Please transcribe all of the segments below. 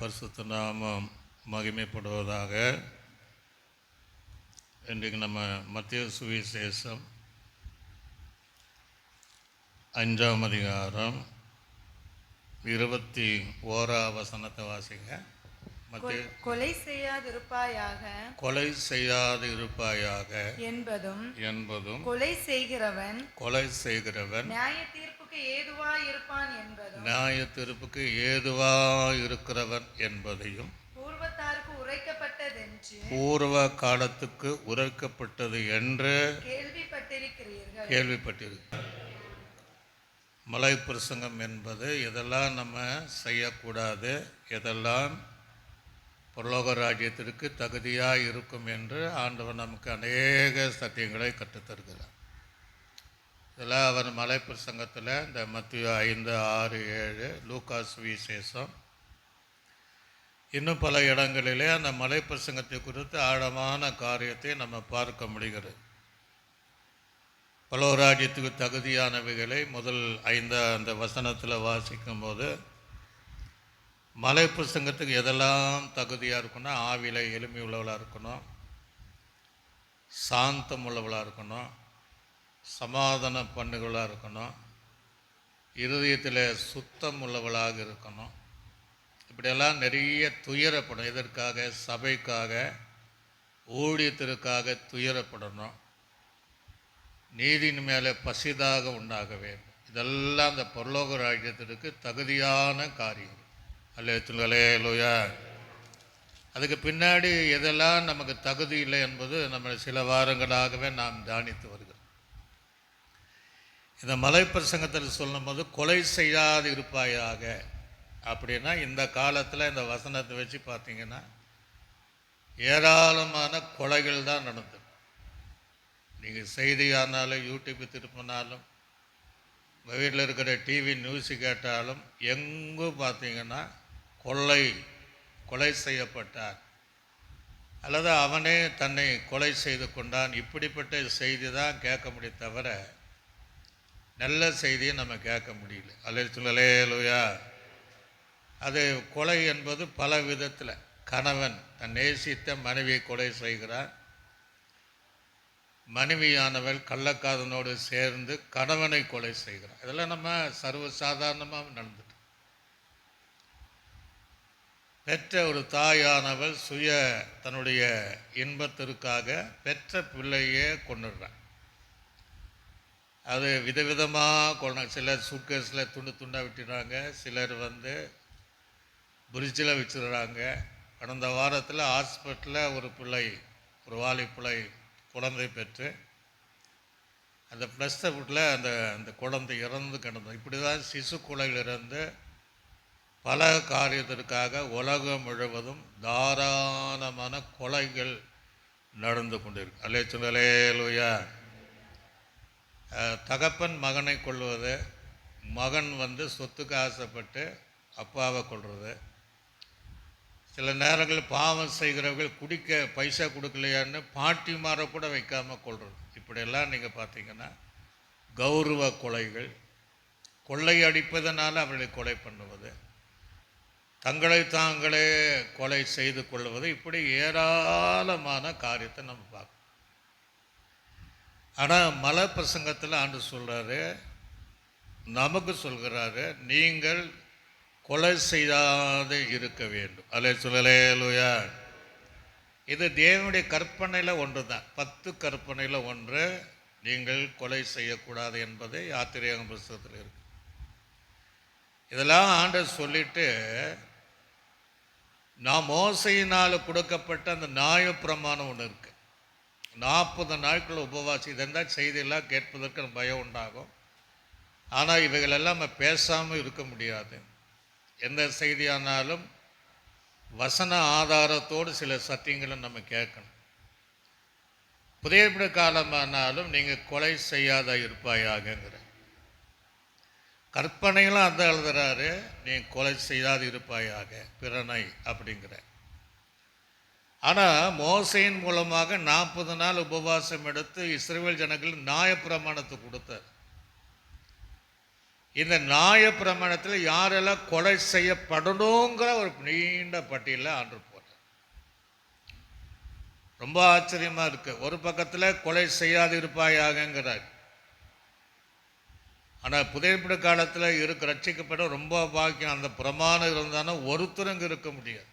பரிசுத்த நாமம் மகிமைப்படுவதாக. இன்றைக்கு நம்ம மத்தேயு சுவிசேஷம் 5ஆம் அதிகாரம் 21ஆம் வசனத்தை வாசிங்க. கொலை செய்யாதிருப்பாயாக என்பதும் கொலை செய்கிறவன் நியாய தீர்ப்புக்கு ஏதுவாய் இருக்கிறவன் என்பதையும் பூர்வத்தாருக்கு பூர்வ காலத்துக்கு உரைக்கப்பட்டது என்று கேள்விப்பட்டிருக்கிறீர்கள். மலை பிரசங்கம் என்பது எதெல்லாம் நம்ம செய்யக்கூடாது, எதெல்லாம் பரலோக ராஜ்யத்திற்கு தகுதியாக இருக்கும் என்று ஆண்டவர் நமக்கு அநேக சத்தியங்களை கற்றுத்தருகிறார். இதெல்லாம் அவர் மலை பிரசங்கத்தில் இந்த மத்தேயு 5, 6, 7, லூக்கா சுவிசேஷம் இன்னும் பல இடங்களிலே அந்த மலை பிரசங்கத்தை குறித்து ஆழமான காரியத்தை நம்ம பார்க்க முடிகிறது. பரலோக ராஜ்யத்துக்கு தகுதியானவைகளை முதல் 5 அந்த வசனத்தில் வாசிக்கும் போது மலை பிரசங்கத்துக்கு எதெல்லாம் தகுதியாக இருக்குன்னா, ஆவியில் எளிமை உள்ளவளாக இருக்கணும், சாந்தம் உள்ளவளாக இருக்கணும், சமாதான பண்ணுகளாக இருக்கணும், இருதயத்தில் சுத்தம் உள்ளவளாக இருக்கணும். இப்படியெல்லாம் நிறைய துயரப்படும். எதற்காக? சபைக்காக, ஊழியத்திற்காக துயரப்படணும். நீதியின் மேலே பசிதாக உண்டாக வேண்டும். இதெல்லாம் அந்த பரலோக ராஜ்யத்திற்கு தகுதியான காரியம். அல்லேலூயா. அதுக்கு பின்னாடி எதெல்லாம் நமக்கு தகுதி இல்லை என்பது நம்ம சில வாரங்களாகவே நாம் தியானித்து வருகிறோம். இந்த மலை பிரசங்கத்தில் சொல்லும்போது கொலை செய்யாது இருப்பாயாக அப்படின்னா, இந்த காலத்தில் இந்த வசனத்தை வச்சு பார்த்தீங்கன்னா ஏராளமான கொலைகள் தான் நடந்தது. நீங்கள் செய்தியானாலும் யூடியூப் திருப்பினாலும் வீட்டில் இருக்கிற டிவி நியூஸு கேட்டாலும் எங்கும் பார்த்தீங்கன்னா கொலை செய்யப்பட்டார் அல்லது அவனே தன்னை கொலை செய்து கொண்டான். இப்படிப்பட்ட செய்தி தான் கேட்க முடியும், தவிர நல்ல செய்தியை நம்ம கேட்க முடியல. அல்லேலூயா. அது கொலை என்பது பல விதத்தில். கணவன் தன் நேசித்த மனைவியை கொலை செய்கிறான். மனைவியானவள் கள்ளக்காதனோடு சேர்ந்து கணவனை கொலை செய்கிறான். இதெல்லாம் நம்ம சர்வசாதாரணமாக நடந்துட்டு. பெற்ற ஒரு தாயானவள் தன்னுடைய இன்பத்திற்காக பெற்ற பிள்ளையே கொண்டுடுறான். அது விதவிதமாக கொண்டு, சிலர் சூட்கேஸில் துண்டாக விட்டுறாங்க, சிலர் பிரிட்ஜில் வச்சுடுறாங்க. கடந்த வாரத்தில் ஹாஸ்பிட்டலில் ஒரு வாலி பிள்ளை குழந்தை பெற்று அந்த பிரசவத்தில் அந்த குழந்தை இறந்து கிடந்தது. இப்படி தான் சிசு கொலையிலிருந்து பல காரியத்திற்காக உலகம் முழுவதும் தாராளமான கொலைகள் நடந்து கொண்டிருக்கு. அல்லேலூயா. தகப்பன் மகனை கொள்வது, மகன் சொத்துக்கு ஆசைப்பட்டு அப்பாவை கொள்வது, சில நேரங்களில் பாவம் செய்கிறவர்கள் குடிக்க பைசா கொடுக்கலையான்னு பாட்டிமாரை கூட வைக்காமல் கொள்வது. இப்படியெல்லாம் நீங்கள் பார்த்தீங்கன்னா கௌரவ கொலைகள், கொள்ளை அடிப்பதனால அவர்களை கொலை பண்ணுவது, தங்களை தாங்களே கொலை செய்து கொள்வது, இப்படி ஏராளமான காரியத்தை நம்ம பார்க்கணும். ஆனால் மலை பிரசங்கத்தில் ஆண்டு சொல்கிறாரு, நமக்கு சொல்கிறாரு, நீங்கள் கொலை செய்யாது இருக்க வேண்டும். அல்லேலூயா. இது தேவனுடைய கற்பனையில் ஒன்று தான். 10 கற்பனையில் ஒன்று, நீங்கள் கொலை செய்யக்கூடாது என்பது யாத்திரையாகும் புத்தகத்தில் இருக்கு. இதெல்லாம் ஆண்டவர் சொல்லிட்டு, நான் மோசையினால் கொடுக்கப்பட்ட அந்த நியாயப்பிரமாணம் ஒன்று இருக்குது. 40 நாட்கள் உபவாசி. இதெல்லாம் செய்தியெல்லாம் கேட்பதற்கு பயம் உண்டாகும். ஆனால் இவைகளெல்லாம் நம்ம பேசாமல் இருக்க முடியாது. எந்த செய்தியானாலும் வசன ஆதாரத்தோடு சில சத்தியங்களை நம்ம கேட்கணும். புதிய காலமானாலும் நீங்கள் கொலை செய்யாத இருப்பாயாகங்கிற கற்பனைகளும் அந்த எழுதுறாரு, நீ கொலை செய்யாது இருப்பாயாக பிறனை அப்படிங்கிற. ஆனால் மோசையின் மூலமாக 40 நாள் உபவாசம் எடுத்து இஸ்ரவேல் ஜனங்கள் நியாயப்பிரமாணத்தை கொடுத்தார். இந்த நியாயப்பிரமாணத்தில் யாரெல்லாம் கொலை செய்யப்படணுங்கிற ஒரு நீண்ட பட்டியலில் ஆண்டு போகிறார். ரொம்ப ஆச்சரியமாக இருக்கு. ஒரு பக்கத்தில் கொலை செய்யாது இருப்பாயாகங்கிறார். ஆனால் புதைப்பட காலத்தில் இருக்க ரட்சிக்கப்பட ரொம்ப பாக்கியம். அந்த பிரமாணம் இருந்தாலும் ஒருத்தருங்க இருக்க முடியாது.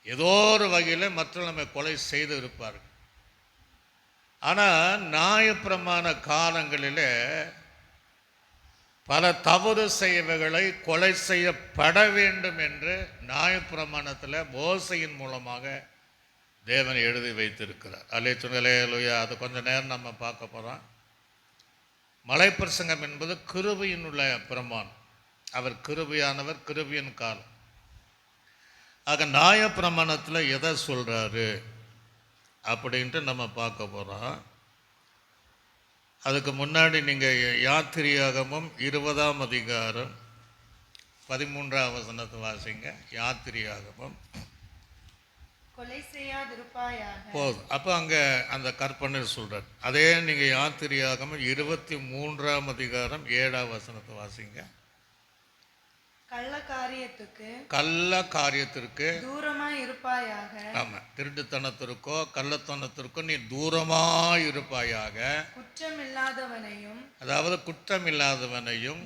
ஏதோ ஒரு வகையில் மற்ற நம்ம கொலை செய்து இருப்பார்கள். ஆனால் நியாயப்பிரமாண காலங்களில் பல தவறு செய்வர்களை கொலை செய்யப்பட வேண்டும் என்று நியாயப்பிரமாணத்தில் மோசையின் மூலமாக தேவன் எழுதி வைத்திருக்கிறார். அல்லேலூயா. அது கொஞ்சம் நேரம் நம்ம பார்க்க போகிறோம். மலைப்பிரசங்கம் என்பது கிருபையின் உள்ள பிரமாணம். அவர் கிருபையானவர், கிருபையின் காலம். ஆக நியாயப்பிரமாணத்தில் எதை சொல்கிறாரு அப்படின்ட்டு நம்ம பார்க்க போகிறோம். அதுக்கு முன்னாடி நீங்கள் யாத்திரியாகமும் 20ஆம் அதிகாரம் 13ஆம் வசனத்தை வாசிங்க. யாத்திரியாகமும் கொலை செய்யாதிருப்பாயாக போதும். அப்போ அங்கே அந்த கற்பனை சொல்கிறார். அதே நீங்கள் யாத்திரியாகமும் 23ஆம் அதிகாரம் 7ஆம் வசனத்தை வாசிங்க. கள்ள காரியத்திற்கு தூரமாய் இருப்பாயாக. ஆமாம், திருட்டுத்தனத்திற்கோ கள்ளத்தனத்திற்கோ நீ தூரமாய் இருப்பாயாக. குற்றமில்லாதவனையும், அதாவது குற்றமில்லாதவனையும்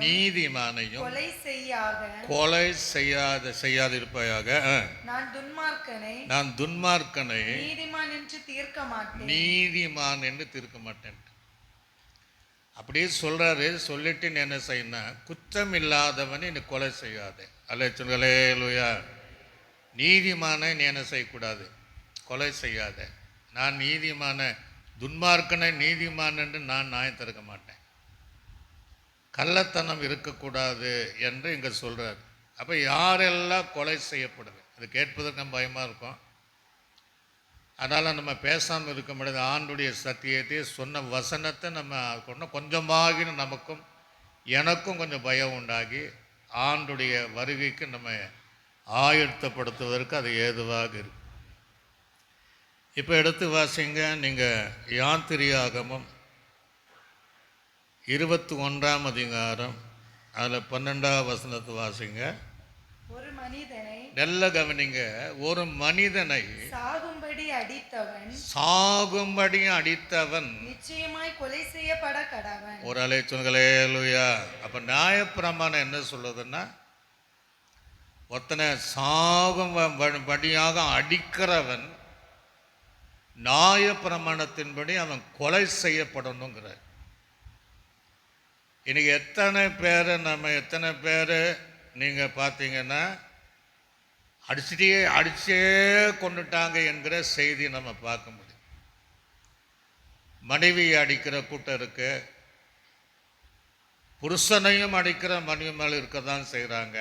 நீதிமானையும் கொலை செய்யாதிருப்பாயாக. நான் துன்மார்க்கனை நீதிமான் என்று தீர்க்க மாட்டேன். அப்படியே சொல்கிறாரு. சொல்லிட்டு நீ என்ன செய்யணும்? குற்றம் இல்லாதவனை நீ கொலை செய்யாதே. அல்லேலூயா. நீதிமானை நீ என்ன செய்யக்கூடாது? கொலை செய்யாத. நான் நீதிமான துன்மார்க்கனை நீதிமான் என்று நான் நியாயம் திறக்க மாட்டேன். கள்ளத்தனம் இருக்கக்கூடாது என்று இங்கே சொல்கிறார். அப்போ யாரெல்லாம் கொலை செய்யப்படுது? அது கேட்பதற்கு நம்ம பயமாக இருக்கும். அதனால் நம்ம பேசாமல் இருக்க முடியாது. ஆண்டுடைய சத்தியத்தை சொன்ன வசனத்தை நம்ம கொஞ்சமாகி நமக்கும் எனக்கும் கொஞ்சம் பயம் உண்டாகி ஆண்டுடைய வருகைக்கு நம்ம ஆயத்தப்படுத்துவதற்கு அது ஏதுவாக இருக்கு. இப்போ எடுத்து வாசிங்க. நீங்கள் யாத்திரியாகமும் 21ஆம் அதிகாரம் அதில் 12ஆம் வசனத்தை வாசிங்க. ஒரு மனிதனை, நல்ல கவனிங்க, ஒரு மனிதனை சாகும்படி அடித்தவன் நிச்சயமாய் கொலை செய்யப்பட கடவன். ஒரு அல்லேலூயா. அப்ப நியாயப்பிரமாணம் என்ன சொல்லுதுன்னா, ஒருத்தனை சாகும்படியாக அடிக்கிறவன் நியாயப்பிரமாணத்தின்படி அவன் கொலை செய்யப்படணுங்கிற. இன்னைக்கு எத்தனை பேர் நீங்கள் பார்த்தீங்கன்னா அடிச்சே கொண்டுட்டாங்க என்கிற செய்தி நம்ம பார்க்க முடியும். மனைவியை அடிக்கிற கூட்டம் இருக்கு, புருஷனையும் அடிக்கிற மனைவி மேலே இருக்க தான் செய்கிறாங்க,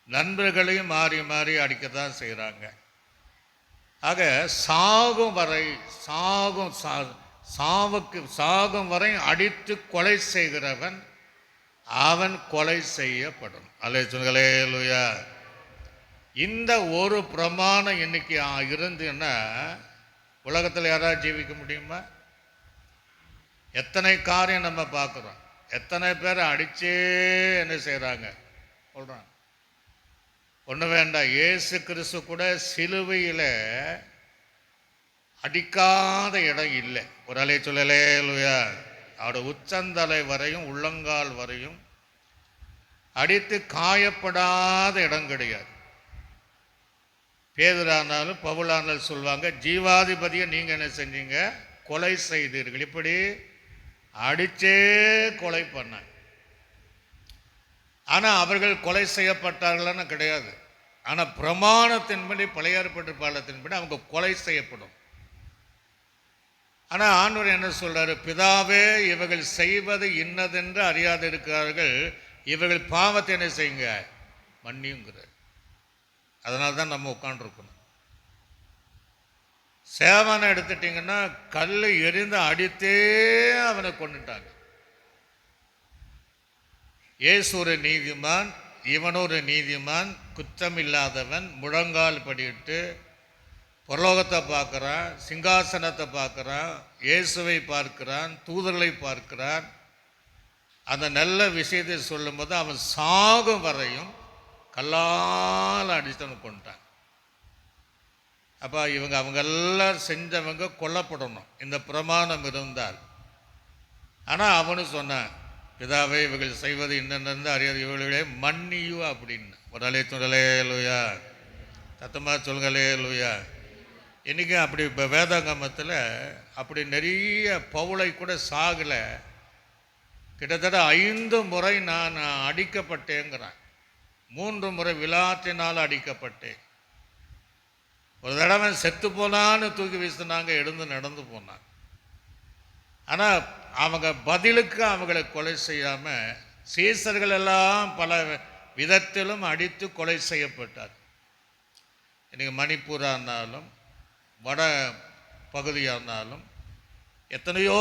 நண்பர்களையும் மாறி மாறி அடிக்க தான் செய்கிறாங்க. ஆக சாகும் வரை அடித்து கொலை செய்கிறவன் அவன் கொலை செய்யப்படும். அல்லேலூயா. இந்த ஒரு பிரமாணம் இன்னைக்கு இருந்துன்னா உலகத்தில் யாராவது ஜீவிக்க முடியுமா? எத்தனை காரியம் நம்ம பார்க்குறோம். எத்தனை பேர் அடிச்சே என்ன செய்கிறாங்க சொல்கிறாங்க. ஒன்று வேண்டாம், இயேசு கிறிஸ்து கூட சிலுவையில் அடிக்காத இடம் இல்லை. ஒரு அலை சொல்லலேலுயா. அவரோட உச்சந்தலை வரையும் உள்ளங்கால் வரையும் அடித்து காயப்படாத இடம் கிடையாது. பேதுரானாலும் பவுலானாலும் சொல்லுவாங்க, ஜீவாதிபதியை நீங்கள் என்ன செஞ்சீங்க? கொலை செய்தீர்கள். இப்படி அடிச்சே கொலை பண்ண. ஆனால் அவர்கள் கொலை செய்யப்பட்டார்கள்னு கிடையாது. ஆனால் பிரமாணத்தின்படி, பழைய ஏற்பாட்டு பாடத்தின்படி அவங்க கொலை செய்யப்படும். ஆனால் ஆண்டவர் என்ன சொல்றாரு? பிதாவே, இவர்கள் செய்வது இன்னதென்று அறியாது இருக்கிறார்கள், இவர்கள் பாவத்தை என்ன செய்யுங்க? மன்னியுங்கிறார். அதனால தான் நம்ம உட்காண்டிருக்கணும். சேவனை எடுத்துட்டிங்கன்னா கல் எரிந்து அடித்தே அவனை கொண்டுட்டாங்க. இயேசு ஒரு நீதிமான், இவன் ஒரு நீதிமான், குற்றமில்லாதவன், முழங்கால் படியிட்டு பரலோகத்தை பார்க்குறான், சிங்காசனத்தை பார்க்குறான், இயேசுவை பார்க்கிறான், தூதர்களை பார்க்கிறான். அந்த நல்ல விஷயத்தை சொல்லும்போது அவன் சாகும் வரையும் கல்லால் அடித்தவன் கொண்டான். அப்போ அவங்க எல்லாம் செஞ்சவங்க கொல்லப்படணும், இந்த பிரமாணம் இருந்தால். ஆனால் அவனு சொன்னான், பிதாவை இவர்கள் செய்வது என்னென்னு அறியாது, இவர்களே மன்னியு அப்படின்னு. ஒரு அலைத்துடலேலுயா, சத்தமாக சொல்லுங்களேலுயா. இன்றைக்கி அப்படி இப்போ வேதாங்கமத்தில் அப்படி நிறைய பவுலை கூட சாகலை. கிட்டத்தட்ட 5 முறை நான் அடிக்கப்பட்டேங்கிறான். 3 முறை விளாற்றினால் அடிக்கப்பட்டேன். ஒரு தடவை செத்து போனான்னு தூக்கி வீசினாங்க, எழுந்து நடந்து போனாங்க. ஆனால் அவங்க பதிலுக்கு அவங்களை கொலை செய்யாமல் சீசர்கள் எல்லாம் பல விதத்திலும் அடித்து கொலை செய்யப்பட்டார். இன்றைக்கி மணிப்பூராக இருந்தாலும் வட பகுதியாக இருந்தாலும் எத்தனையோ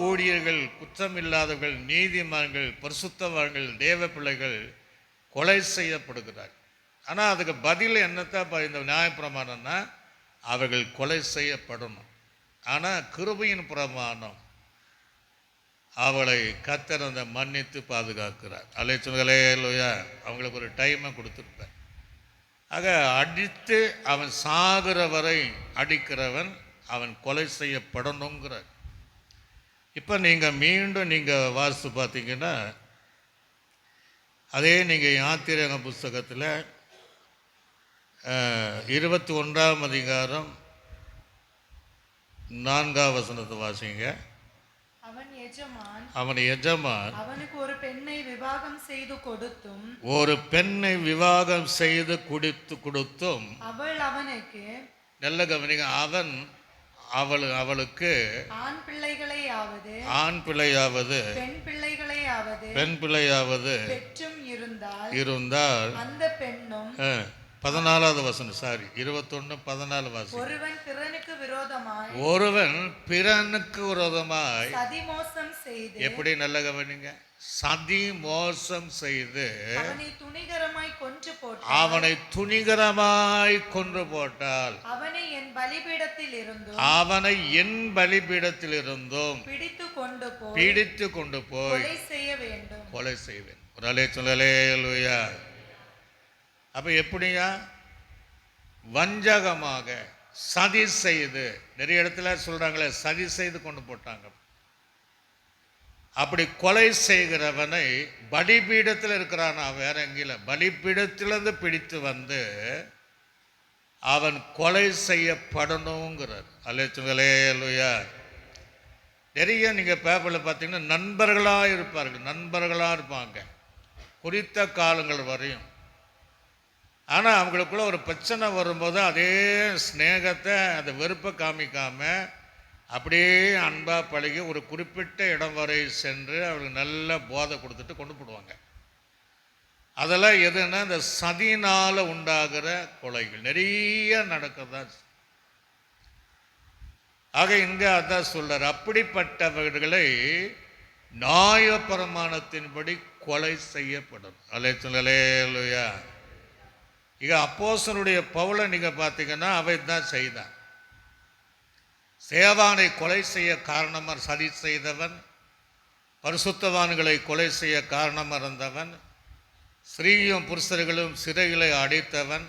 ஊழியர்கள், குற்றமில்லாதவர்கள், நீதிமான்கள், பரிசுத்தவான்கள், தேவ பிள்ளைகள் கொலை செய்யப்படுகிறார். ஆனால் அதுக்கு பதில் என்னத்தான் இந்த நியாயப்பிரமாணம்னா, அவர்கள் கொலை செய்யப்படணும். ஆனால் கிருபையின் பிரமாணம் அவளை கர்த்தர் அந்த மன்னித்து பாதுகாக்கிறார். அலைச்சுங்களேலுயா, அவங்களுக்கு ஒரு டைமை கொடுத்துருப்பார். ஆக அடித்து அவன் சாகிற வரை அடிக்கிறவன் அவன் கொலை செய்யப்படணுங்கிறார். இப்போ நீங்கள் மீண்டும் நீங்கள் வாசித்து பார்த்தீங்கன்னா, அதே நீங்கள் யாத்திரங்க புஸ்தகத்தில் 21ஆம் அதிகாரம் 4ஆம் வசனத்தை வாசிங்க. அவன் எஜமான் அவனுக்கு ஒரு பெண்ணை விவாகம் செய்து கொடுத்தும், ஒரு பெண்ணை விவாகம் செய்து கொடுத்தும் அவள் அவனுக்கு, நல்ல கவனிங்க, அவன் அவளுக்கு ஆண் பிள்ளைகளையாவது பெண் பிள்ளையாவது பெற்றும் இருந்தால் அந்த பெண்ணும் 14வது வசனம், சாரி 21:14 வாசம். ஒருவன் பிறனுக்கு விரோதமாய் சதி மோசம் செய்து, எப்படி நல்ல கவனிங்க, சதி மோசம் செய்து அவனை துணிகரமாய் கொன்று போட்டால் அவனை என் பலிபீடத்தில் இருந்தும் பிடித்து கொண்டு போய் கொலை செய்வேன். ஒரு அலே சொல்லலேலுயா. அப்போ எப்படியா? வஞ்சகமாக சதி செய்து, நிறைய இடத்துல சொல்கிறாங்களே சதி செய்து கொண்டு போட்டாங்க. அப்படி கொலை செய்கிறவனை பலிபீடத்தில் இருக்கிறான், வேற எங்கேயும் பலிபீடத்திலிருந்து பிடித்து வந்து அவன் கொலை செய்யப்படணுங்கிறார். அலேச்சுங்களேலுயா. நிறைய நீங்கள் பேப்பரில் பார்த்தீங்கன்னா நண்பர்களாக இருப்பாங்க குறித்த காலங்கள் வரையும். ஆனால் அவங்களுக்குள்ள ஒரு பிரச்சனை வரும்போது அதே ஸ்நேகத்தை, அந்த வெறுப்பை காமிக்காமல் அப்படியே அன்பாக பழகி ஒரு குறிப்பிட்ட இடம் வரை சென்று அவங்களுக்கு நல்ல போதை கொடுத்துட்டு கொண்டு போடுவாங்க. அதெல்லாம் எதுன்னா இந்த சதினால் உண்டாகிற கொலைகள் நிறைய நடக்கிறதா. ஆக இங்கே அதான் சொல்றார், அப்படிப்பட்டவர்களை நியாயப்பிரமாணத்தின்படி கொலை செய்யப்படும். அல்லேலூயா. இங்க அப்போஸ்தலனுடைய பவுலை நீங்கள் பார்த்தீங்கன்னா அவை தான் செய்தான். சேவானை கொலை செய்ய காரணமாக சதி செய்தவன், பரிசுத்தவான்களை கொலை செய்ய காரணமாக இருந்தவன், ஸ்திரீயும் புருஷர்களும் சிறைகளை அடைத்தவன்,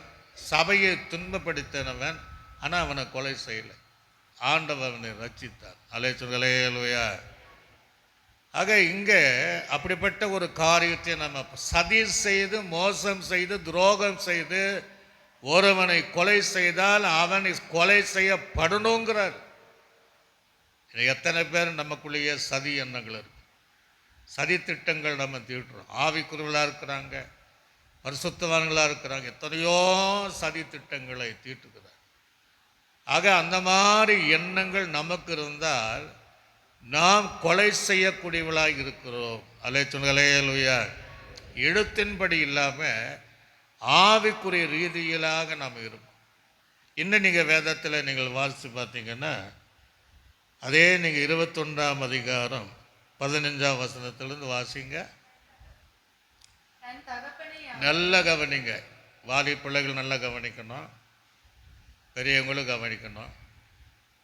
சபையை துன்பப்படுத்தினவன். ஆனால் அவனை கொலை செய்யலை, ஆண்டவனை ரட்சித்தான். அல்லேலூயா. ஆக இங்கே அப்படிப்பட்ட ஒரு காரியத்தை நம்ம சதி செய்து, மோசம் செய்து, துரோகம் செய்து ஒருவனை கொலை செய்தால் அவன் கொலை செய்யப்படணுங்கிறார். எத்தனை பேர் நமக்குள்ளேயே சதி எண்ணங்கள் இருக்கு, சதி திட்டங்கள் நம்ம தீட்டுறோம். ஆவிக்குரியவர்களாக இருக்கிறாங்க, பரிசுத்தவான்களாக இருக்கிறாங்க, எத்தனையோ சதி திட்டங்களை தீட்டுக்கிறார். ஆக அந்த மாதிரி எண்ணங்கள் நமக்கு இருந்தால் நாம் கொலை செய்யக்கூடியவளாக இருக்கிறோம். அல்லேலூயா. எழுத்தின்படி இல்லாமல் ஆவிக்குரிய ரீதியிலாக நாம் இருப்போம். இன்னும் நீங்கள் வேதத்தில் நீங்கள் வாசித்து பார்த்தீங்கன்னா, அதே நீங்கள் 21ஆம் அதிகாரம் 15ஆம் வசனத்திலிருந்து வாசிங்க. நல்ல கவனிங்க, வாலி பிள்ளைகள் நல்லா கவனிக்கணும். பெரியவங்களும் கவனிக்கணும்.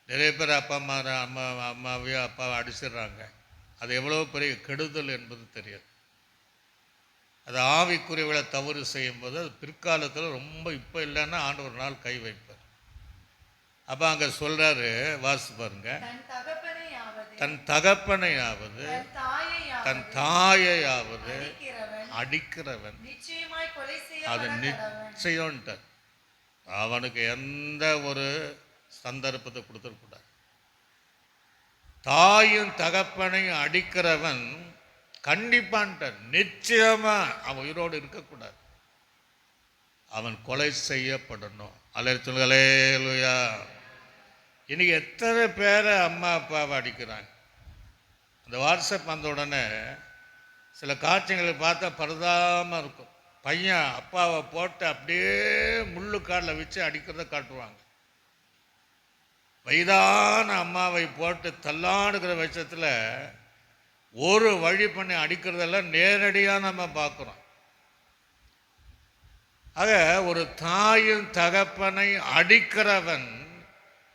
நிறைய பேர் அப்பா அம்மாவையோ அப்பாவை அடிச்சிடுறாங்க. அது எவ்வளோ பெரிய கெடுதல் என்பது தெரியாது. அது ஆவிக்குரியவளை தவறு செய்யும்போது அது பிற்காலத்தில் ரொம்ப இப்போ இல்லைன்னா ஆண்டு ஒரு நாள் கை வைப்பார். அப்போ அங்கே சொல்கிறாரு, வாசி பாருங்க, தன் தகப்பனையாவது தன் தாயையாவது அடிக்கிறவன் அது நிச்சயம்ட்டார். அவனுக்கு எந்த ஒரு சந்தர்ப்பத்தை கொடுத்துடக்கூடாது. தாயும் தகப்பனையும் அடிக்கிறவன் கண்டிப்பான்ட்டார், நிச்சயமா அவன் உயிரோடு இருக்கக்கூடாது, அவன் கொலை செய்யப்படணும். அல்லேலூயா. இன்னைக்கு எத்தனை பேரை அம்மா அப்பாவை அடிக்கிறாங்க. அந்த வாட்ஸ்அப் வந்த உடனே சில காட்சிகளை பார்த்தா பரிதாபமாக இருக்கும். பையன் அப்பாவை போட்டு அப்படியே முள்ளுக்காலில் வச்சு அடிக்கிறத காட்டுவாங்க. வயதான அம்மாவை போட்டு தள்ளாடுகிற பட்சத்தில் ஒரு வழி பண்ணி அடிக்கிறதெல்லாம் நேரடியாக நம்ம பார்க்குறோம். ஆக ஒரு தாயும் தகப்பனை அடிக்கிறவன்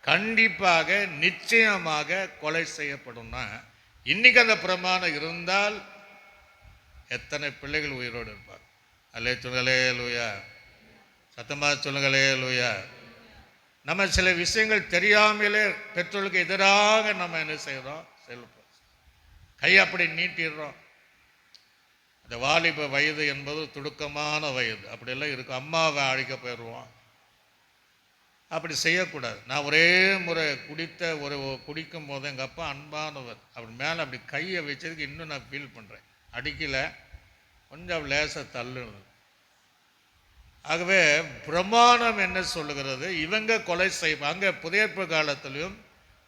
கண்டிப்பாக நிச்சயமாக கொலை செய்யப்படும்னா, இன்னைக்கு அந்த பிரமாணம் இருந்தால் எத்தனை பிள்ளைகள் உயிரோடு இருப்பார். அல்லேலூயா. சத்தமாக சொல்லுங்களேலூயா. நம்ம சில விஷயங்கள் தெரியாமலே பெற்றோர்களுக்கு எதிராக நம்ம என்ன செய்கிறோம், செல்போம் கை அப்படி நீட்டிடுறோம். அந்த வாலிப வயது என்பது துடுக்கமான வயது, அப்படியெல்லாம் இருக்கும். அம்மாவை அழிக்க போயிடுவோம். அப்படி செய்யக்கூடாது. நான் ஒரே முறை குடிக்கும் போது எங்கள் அப்பா அன்பானவர், அப்படி மேலே அப்படி கையை வச்சதுக்கு இன்னும் நான் ஃபீல் பண்ணுறேன். அடிக்கலை, கொஞ்சம் லேசாக தள்ளுனது. ஆகவே பிரமாணம் என்ன சொல்லுகிறது, இவங்க கொலை செய்வாங்க. புதிய காலத்திலையும்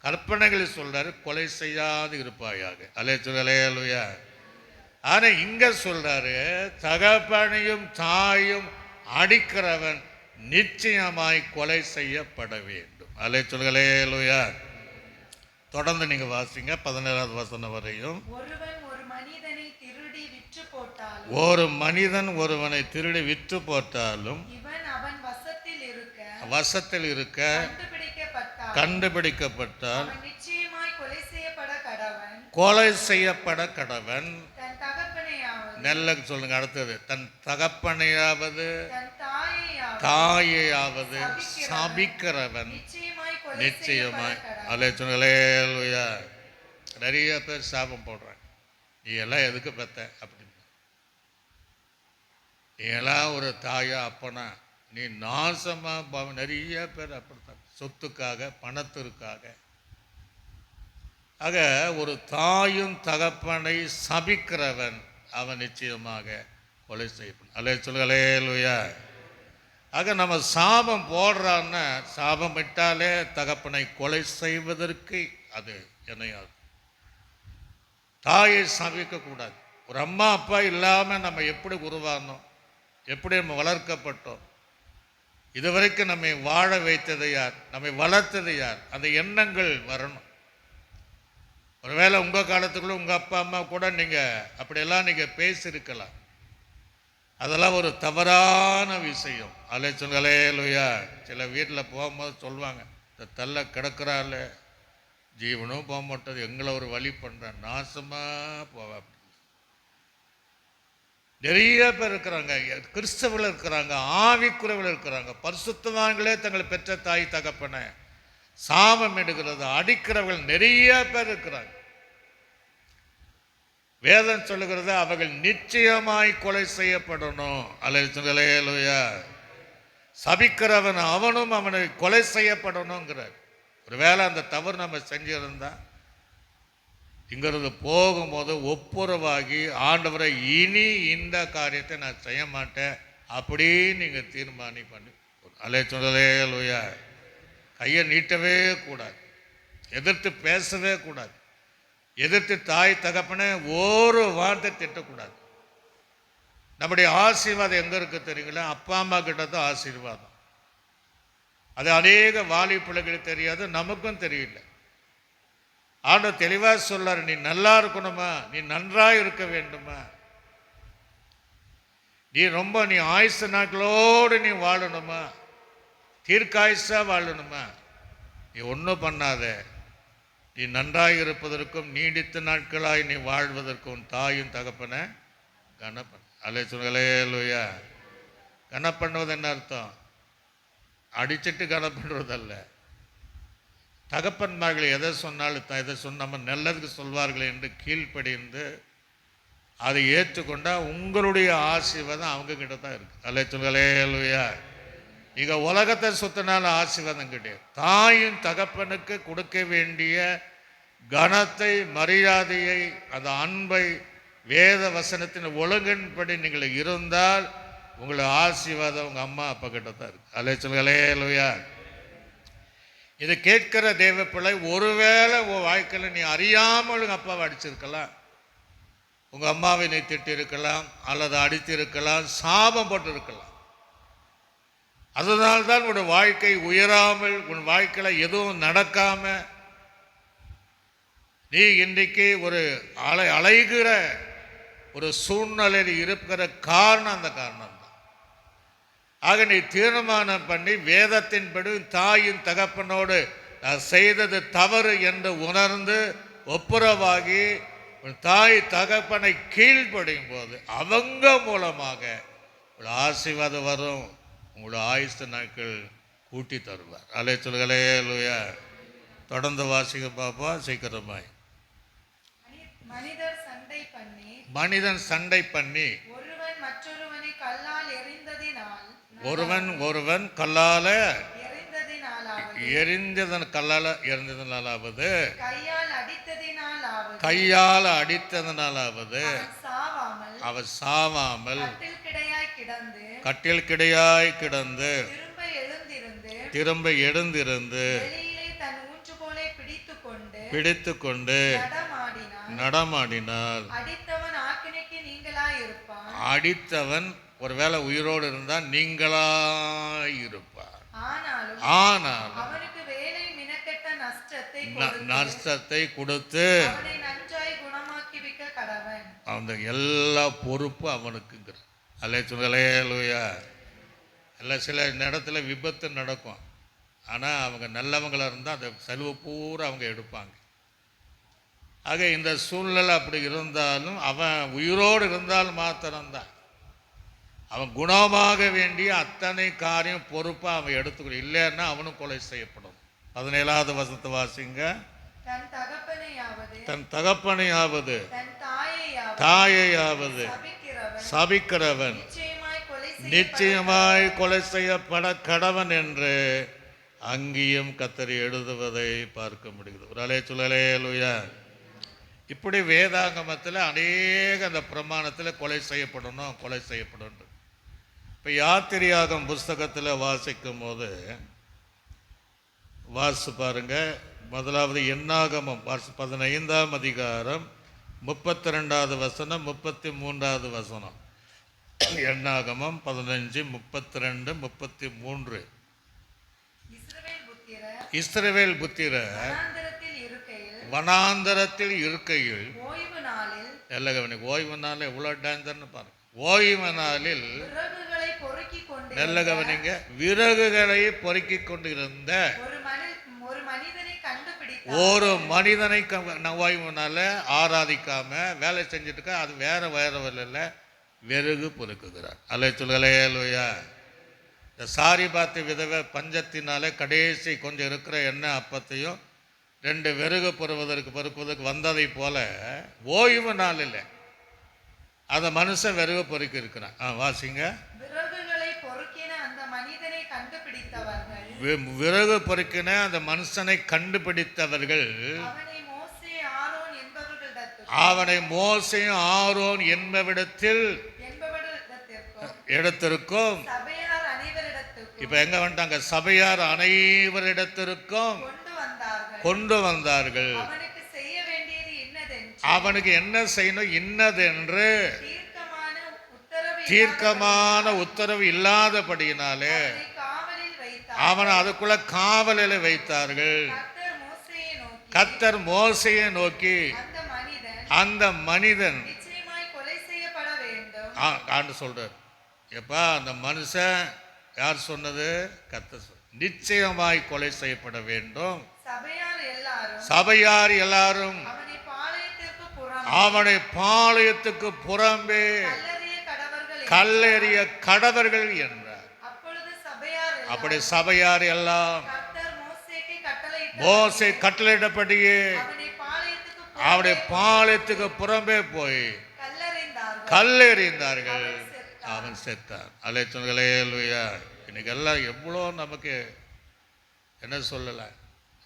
கற்பனைகள் சொல்கிறாரு, கொலை செய்யாது இருப்பாயாக. அல்லேலூயா. ஆனால் இங்கே சொல்கிறாரு, தகப்பனையும் தாயும் அடிக்கிறவன் நிச்சயமாய் கொலை செய்யப்பட வேண்டும். அல்லேலூயா. தொடர்ந்து நீங்கள் வாசிங்க 17வது வசனம் வரையும். ஒரு மனிதன் ஒருவனை திருடி விற்று போட்டாலும் வசத்தில் இருக்க கண்டுபிடிக்கப்பட்டால் கொலை செய்யப்பட கடவன். நெல்ல சொல்லுங்க. அடுத்தது, தன் தகப்பனையாவது தாயையாவது சபிக்கிறவன் நிச்சயமாய். அல்லேலூயா. நிறைய பேர் சாபம் போடுறாங்க. நீ எல்லாம் எதுக்கு பெத்த அப்படின்னு. நீ எல்லாம் ஒரு தாயா அப்பனா நீ நாசமா. நிறைய பேர் அப்படித்தான், சொத்துக்காக பணத்திற்காக. ஆக ஒரு தாயும் தகப்பனை சபிக்கிறவன் அவன் நிச்சயமாக கொலை செய்யப்படும். அல்லேலூயா. ஆக நம்ம சாபம் போடுறான்னா, சாபம் விட்டாலே தகப்பனை கொலை செய்வதற்கு அது இணையாது. தாயை சபிக்கக்கூடாது. ஒரு அம்மா அப்பா இல்லாமல் நம்ம எப்படி உருவானோம், எப்படி நம்ம வளர்க்கப்பட்டோம், இதுவரைக்கும் நம்மை வாழ வைத்தது யார், நம்மை வளர்த்தது யார், அந்த எண்ணங்கள் வரணும். ஒருவேளை உங்கள் காலத்துக்குள்ள உங்கள் அப்பா அம்மா கூட நீங்கள் அப்படியெல்லாம் நீங்கள் பேசியிருக்கலாம். அதெல்லாம் ஒரு தவறான விஷயம். அல்லேலூயா. சில வீட்டில் போகும்போது சொல்லுவாங்க, இந்த தள்ள கிடக்கிறாள், ஜீவனும் போக மாட்டது, எங்களை ஒரு வழி பண்ணுறேன், நாசமாக போவ. நிறைய பேர் இருக்கிறாங்க, கிறிஸ்தவர்கள் இருக்கிறாங்க, ஆவிக்குறவர்கள் இருக்கிறாங்க. பரிசுத்தவான்களே தங்களை பெற்ற தாய் தகப்பனை சாபம் எடுக்கிறது, அடிக்கிறவர்கள் நிறைய பேர் இருக்கிறாங்க. வேதம் சொல்லுகிறது, அவர்கள் நிச்சயமாய் கொலை செய்யப்படணும். அல்லேலூயா. சபிக்கிறவன் அவனும் அவனை கொலை செய்யப்படணுங்கிறார். ஒருவேளை அந்த தவறு நம்ம செஞ்சிருந்தா இங்கிருந்து போகும்போது ஒப்புரவாகி, ஆண்டவரை இனி இந்த காரியத்தை நான் செய்ய மாட்டேன் அப்படின்னு நீங்கள் தீர்மானம் பண்ணி. அல்லேலூயா. கையை நீட்டவே கூடாது, எதிர்த்து பேசவே கூடாது, எதிர்த்து தாய் தகப்பனே ஒரு வார்த்தை திட்டக்கூடாது. நம்முடைய ஆசீர்வாதம் எங்கே இருக்கு தெரியுங்களா? அப்பா அம்மா கிட்ட தான் ஆசீர்வாதம். அது அநேக வாலி பிள்ளைகளுக்கு தெரியாது, நமக்கும் தெரியல. ஆண்டவர் தெளிவாக சொல்றாரு, நீ நல்லா இருக்கணுமா, நீ நன்றாக இருக்க வேண்டுமா, நீ ஆயுசு நாட்களோடு நீ வாழணுமா, தீர்க்காயுசா வாழணுமா? நீ ஒன்றும் பண்ணாத. நீ நன்றாக இருப்பதற்கும் நீடித்த நாட்களாய் நீ வாழ்வதற்கும் தாயும் தகப்பனை கனப்பண்ண. அல்லேலூயா. கனப்பண்ணுவது என்ன அர்த்தம்? அடிச்சிட்டு கனப்படுறதல்ல. தகப்பன்மார்கள் எதை சொன்னாலும் எதை நம்ம நல்லதுக்கு சொல்வார்கள் என்று கீழ்ப்படிந்து அதை ஏற்றுக்கொண்டால் உங்களுடைய ஆசீர்வாதம் அவங்க கிட்ட தான் இருக்கு. அல்லேலூயா. நீங்க உலகத்தை சுத்தினால ஆசீர்வாதம் கிடையாது. தாயும் தகப்பனுக்கு கொடுக்க வேண்டிய கனத்தை, மரியாதையை, அந்த அன்பை வேத வசனத்தின் ஒழுங்கின்படி நீங்கள் இருந்தால் உங்களை ஆசீர்வாதம் உங்க அம்மா அப்பா கிட்ட தான் இருக்கு. அல்லேலூயா. இதை கேட்கிற தேவ பிள்ளை, ஒருவேளை உன் வாழ்க்கையில் நீ அறியாமல் உங்க அப்பாவை அடிச்சிருக்கலாம், உங்க அம்மாவை நீ திட்டி இருக்கலாம், அல்லது அடித்து இருக்கலாம், சாபம் போட்டு இருக்கலாம். அதனால்தான் உன் வாழ்க்கை உயராமல், உன் வாழ்க்கையில் எதுவும் நடக்காம நீ இன்றைக்கு ஒரு அலைகிற ஒரு சூழ்நிலையில் இருக்கிற காரணம் அந்த காரணம் தான். ஆக நீ தீர்மானம் பண்ணி வேதத்தின்படி தாயின் தகப்பனோடு நான் செய்தது தவறு என்று உணர்ந்து ஒப்புரவாகி உன் தாய் தகப்பனை கீழ்ப்படியும் போது அவங்க மூலமாக ஒரு ஆசீர்வாதம் வரும். உங்களோட ஆயுசு நாட்கள் கூட்டி தருவார். அல்லேலூயா. தொடர்ந்து வாசிக்க பாப்பா சீக்கிரமாய். மனிதன் சண்டை பண்ணி ஒருவன் மற்றொருவனை கல்லால் ஒருவன் கல்லால எறிந்ததினாலாவது எரிந்ததனாலாவது கையால் அடித்ததினாலாவது அவர் சாவாமல் கட்டில் கிடையாய் கிடந்து திரும்ப எழுந்திருந்து வெளியிலே தன் ஊன்றுகோலை பிடித்துக்கொண்டு நடமாடினால் அடித்தவன் ஆக்கினைக்கு நீங்களாய் இருப்பான். அடித்தவன் ஒருவேளை உயிரோடு இருந்தால் நீங்களாயிருப்பார். ஆனாலும் அவனுக்கு வேலை மினக்கெட்ட நஷ்டத்தை கொடுத்து அவனை நன்றாய் குணமாக்கி விக்க கடவன். அந்த எல்லா பொறுப்பு அவனுக்குங்கிற. அல்லேலூயா. எல்லாம் சில இடத்துல விபத்து நடக்கும், ஆனால் அவங்க நல்லவங்களாக இருந்தால் அந்த செலவு பூரா அவங்க எடுப்பாங்க. ஆக இந்த சூழ்நிலை அப்படி இருந்தாலும் அவன் உயிரோடு இருந்தாலும் மாத்திரம்தான் அவன் குணமாக வேண்டிய அத்தனை காரியம் பொறுப்பாக அவன் எடுத்துக்கணும். இல்லைன்னா அவனும் கொலை செய்யப்படும். 17வது வசனத்தை வாசிங்க. தன் தகப்பனையாவது தாயையாவது சபிக்கிறவன் நிச்சயமாய் கொலை செய்யப்பட கடவன் என்று அங்கேயும் கத்தரி எழுதுவதை பார்க்க முடிகிறது. அல்லேலூயா. இப்படி வேதாகமத்தில் அநேக அந்த பிரமாணத்தில் கொலை செய்யப்படணும். இப்போ யாத்திரையாகம் புஸ்தகத்தில் வாசிக்கும் போது வாசி பாருங்க. முதலாவது எண்ணாகமம் 15ஆம் அதிகாரம் 32வது வசனம் 33வது வசனம். எண்ணாகமம் 15, 32, 33. இஸ்ரவேல் புத்திரர் வனாந்தரத்தில் இருக்கையில் ஓய்வு நாள் எவ்வளோ டேஞ்சர்னு பாருங்க. ஓய்வு நாளில் நல்ல கவனிங்க, விறகுகளை பொறுக்கி கொண்டிருந்த ஒரு மனிதனை ஓய்வு நாள ஆராதிக்காம வேலை செஞ்சுட்டு அது வேற இல்லை, விறகு பொறுக்குகிறார். அல்லேலூயா. இந்த சாரி பார்த்து விதவை பஞ்சத்தினாலே கடைசி கொஞ்சம் இருக்கிற எண்ணெய் அப்பத்தையும் 2 விறகு பொறுக்குவதற்கு வந்ததை போல ஓய்வு நாள் இல்லை, அந்த மனுஷன் விறகு பொறுக்கி இருக்கிறான். வாசிங்க. விறகு பொறுக்கின அந்த மனுஷனை கண்டுபிடித்தவர்கள் அவனை மோசேயும் ஆரோன் என்பவிடத்தில் இடத்திற்கும் இப்ப எங்க வந்துட்டாங்க? சபையார் அனைவரிடத்திற்கும் கொண்டு வந்தார்கள். அவனுக்கு என்ன செய்யணும் இன்னதென்று தீர்க்கமான உத்தரவு இல்லாதபடியினாலே அவனை அதுக்குள்ள காவலில் வைத்தார்கள். கர்த்தர் மோசேயை நோக்கி அந்த மனிதன் ஆண்டு சொல்றார். எப்பா அந்த மனுஷன் யார் சொன்னது? கர்த்தர். நிச்சயமாய் கொலை செய்யப்பட வேண்டும். சபையார் சபையார் எல்லாரும் எல்லாரும் அவனை பாளையத்திற்கு புறம் அவனை பாளையத்துக்கு புறம்பே கல்லெறிய கடவர்கள் கல்லெறிய கடவர்கள் என்றார். அப்பொழுது சபையார் அப்படி சபையார் எல்லாம் கர்த்தர் மோசேக்கு மோசே கட்டளையிட்டபடியே அவருடைய பாளையத்துக்கு புறம்பே போய் கல்லெறிந்தார்கள். கல்லெறிந்தார்கள். அவன் செத்தான். அல்லேலூயா. இன்னைக்கு எல்லாம் எவ்வளோ நமக்கு என்ன சொல்லலை,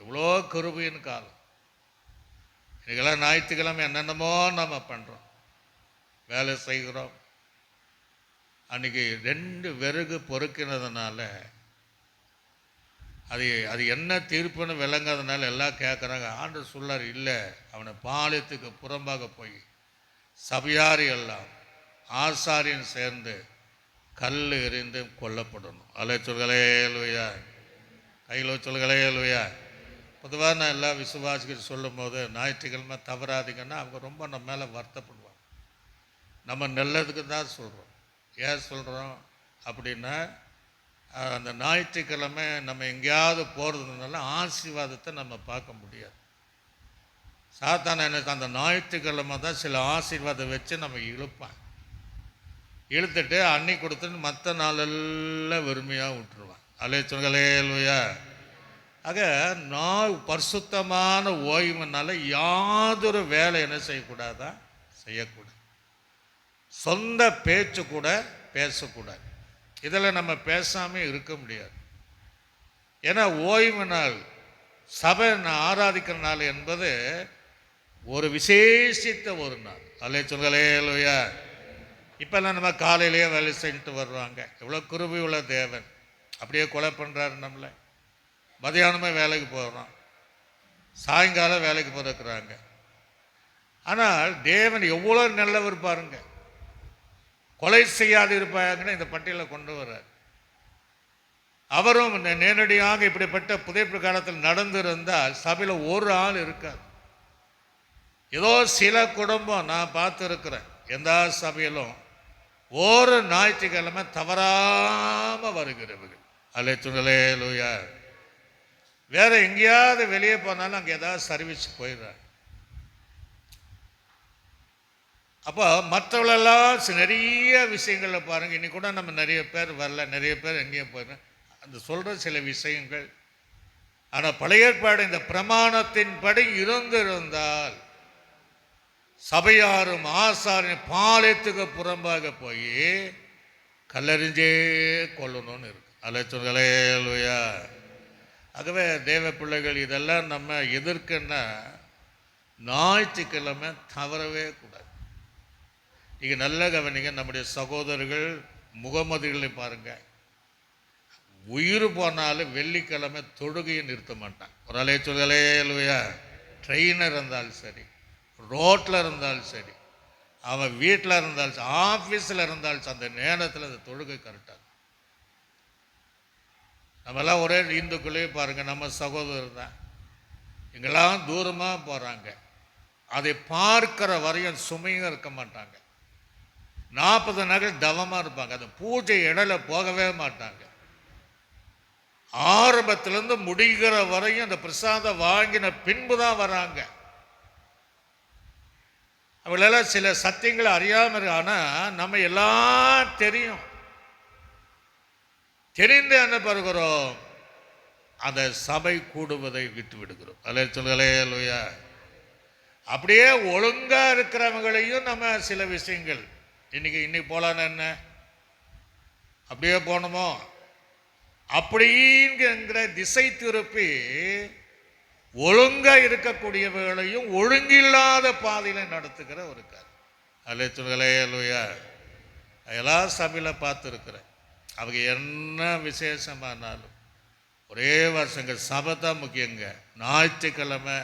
எவ்வளோ கிருபையின் காலம். இன்னைக்கெல்லாம் ஞாயிற்றுக்கிழமை என்னென்னமோ நம்ம பண்ணுறோம், வேலை செய்கிறோம். அன்றைக்கி 2 விறகு பொறுக்கினதுனால அது என்ன தீர்ப்புன்னு விளங்காதனால எல்லாம் கேட்குறாங்க. ஆண்டவர் சொல்லார், இல்லை, அவனை பாளையத்துக்கு புறம்பாக போய் சபையார் எல்லாம் ஆசாரியன் சேர்ந்து கல் எறிந்து கொல்லப்படணும். அல்லேலூயா. கையில் சொல்லுங்களேலூயா. பொதுவாக நான் எல்லா விசுவாசிகள் சொல்லும் போது ஞாயிற்றுக்கிழமை தவறாதீங்கன்னா அவங்க ரொம்ப நம்ம மேலே வருத்தப்படுவாங்க. நம்ம நல்லதுக்கு தான் சொல்கிறோம். ஏன் சொல்கிறோம் அப்படின்னா, அந்த ஞாயிற்றுக்கிழமை நம்ம எங்கேயாவது போகிறதுனால ஆசீர்வாதத்தை நம்ம பார்க்க முடியாது. சாத்தான எனக்கு அந்த ஞாயிற்றுக்கிழமை தான் சில ஆசீர்வாதம் வச்சு நம்ம இழுப்பான். இழுத்துட்டு அன்னி கொடுத்துட்டு மற்ற நாளெல்லாம் வெறுமையாக விட்டுருவான். அல்லேலூயா. ஆக நான் பரிசுத்தமான ஓய்வுனால யாதொரு வேலை என்ன செய்யக்கூடாதான், செய்யக்கூடாது. சொந்த பேச்சு கூட பேசக்கூடாது. இதில் நம்ம பேசாமல் இருக்க முடியாது. ஏன்னா ஓய்வு நாள், சபை ஆராதிக்கிற நாள் என்பது ஒரு விசேஷித்த ஒரு நாள். அல்லேலூயா. இப்போல்லாம் நம்ம காலையிலேயே வேலை செஞ்சுட்டு வர்றாங்க. எவ்வளோ கிருபை உள்ள தேவன், அப்படியே கொலை பண்ணுறாரு நம்மளை. மதியானமே வேலைக்கு போகிறோம், சாயங்காலம் வேலைக்கு போகிறாங்க. ஆனால் தேவன் எவ்வளோ நல்லவர் பாருங்க. கொலை செய்யாது இருப்பாங்கன்னு இந்த பட்டியலை கொண்டு வர்றார். அவரும் நேரடியாக இப்படிப்பட்ட புதைப்பு காலத்தில் நடந்திருந்தால் சபையில் ஒரு ஆள் இருக்காது. ஏதோ சில குடும்பம் நான் பார்த்து இருக்கிறேன், எந்த சபையிலும் ஒரு ஞாயிற்றுக்கிழமை தவறாமல் வருகிறவர்கள். அல்லேலூயா. வேற எங்கேயாவது வெளியே போனாலும் அங்கே ஏதாவது சர்வீஸ் போயிடுறாங்க. அப்போ மற்றவங்களெல்லாம் நிறைய விஷயங்களில் பாருங்கள். இன்னைக்கு கூட நம்ம நிறைய பேர் வரல, நிறைய பேர் எங்கேயும் போயிடுறோம். அந்த சொல்கிற சில விஷயங்கள். ஆனால் பழைய ஏற்பாடு இந்த பிரமாணத்தின்படி இருந்திருந்தால் சபையாரும் ஆசாரின் பாளையத்துக்கு புறம்பாக போய் கல்லறிஞ்சே கொள்ளணும்னு இருக்கு. அல்லேலூயா. ஆகவே தேவ பிள்ளைகள், இதெல்லாம் நம்ம எதிர்க்குன்னா ஞாயிற்றுக்கிழமை தவறவே கூடாது. இங்கே நல்ல கவனிங்க. நம்முடைய சகோதரர்கள் முகமதிகளை பாருங்க, உயிர் போனாலும் வெள்ளிக்கிழமை தொழுகையை நிறுத்த மாட்டான். ஒரு அல்லேலூயா. ட்ரெயினர் இருந்தாலும் சரி, ரோட்டில் இருந்தாலும் சரி, அவன் வீட்டில் இருந்தாலும் சரி, ஆஃபீஸில் இருந்தாலும் சரி, அந்த நேரத்தில் அந்த தொழுகை கரெக்டாக. நம்மெல்லாம் ஒரே இந்துக்குள்ளேயே பாருங்கள், நம்ம சகோதரர் தான். இங்கெல்லாம் தூரமாக போகிறாங்க, அதை பார்க்கிற வரையும் சுமையும் இருக்க மாட்டாங்க. 40 நாட்கள் தவமாக இருப்பாங்க. அந்த பூஜை இடையில போகவே மாட்டாங்க. ஆரம்பத்திலேருந்து முடிகிற வரையும் அந்த பிரசாதம் வாங்கின பின்பு தான் வராங்க. அவங்களெல்லாம் சில சத்தியங்களை அறியாமல் இருக்கு. ஆனால் நம்ம எல்லாம் தெரியும், தெரிந்து என்ன பெறுகிறோம், அந்த சபை கூடுவதை விட்டு விடுகிறோம். அல்லேலூயா. அப்படியே ஒழுங்கா இருக்கிறவங்களையும் நம்ம சில விஷயங்கள் இன்னைக்கு போலான்னு என்ன அப்படியே போனோமோ அப்படிங்கிற திசை திருப்பி ஒழுங்கா இருக்கக்கூடியவர்களையும் ஒழுங்கில்லாத பாதையில நடத்துகிற ஒரு காரியம். அல்லேலூயா. எல்லா சபையில் பார்த்துருக்குறேன். அவங்க என்ன விசேஷமானாலும் ஒரே வருஷங்க சபை தான் முக்கியங்க. ஞாயிற்றுக்கிழமை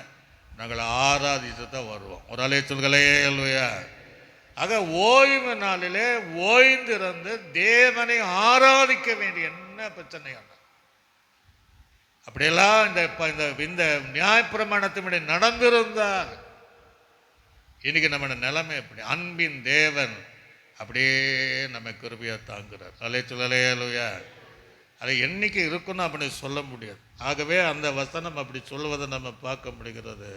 நாங்கள் ஆராதித்து தான் வருவோம். ஒரு அல்லேலூயா. ஆக ஓய்வு நாளிலே ஓய்ந்திருந்து தேவனை ஆராதிக்க வேண்டிய என்ன பிரச்சனை? அப்படியெல்லாம் இந்த நியாயப்பிரமாணத்தின்படி நடந்திருந்தால் இன்னைக்கு நம்ம நிலைமை எப்படி? அன்பின் தேவன் அப்படியே நம்ம கிருபையா தாங்குறார். அல்லேலூயா. அதை என்னைக்கு இருக்குன்னு அப்படி சொல்ல முடியாது. ஆகவே அந்த வசனம் அப்படி சொல்வதை நம்ம பார்க்க முடிகிறது.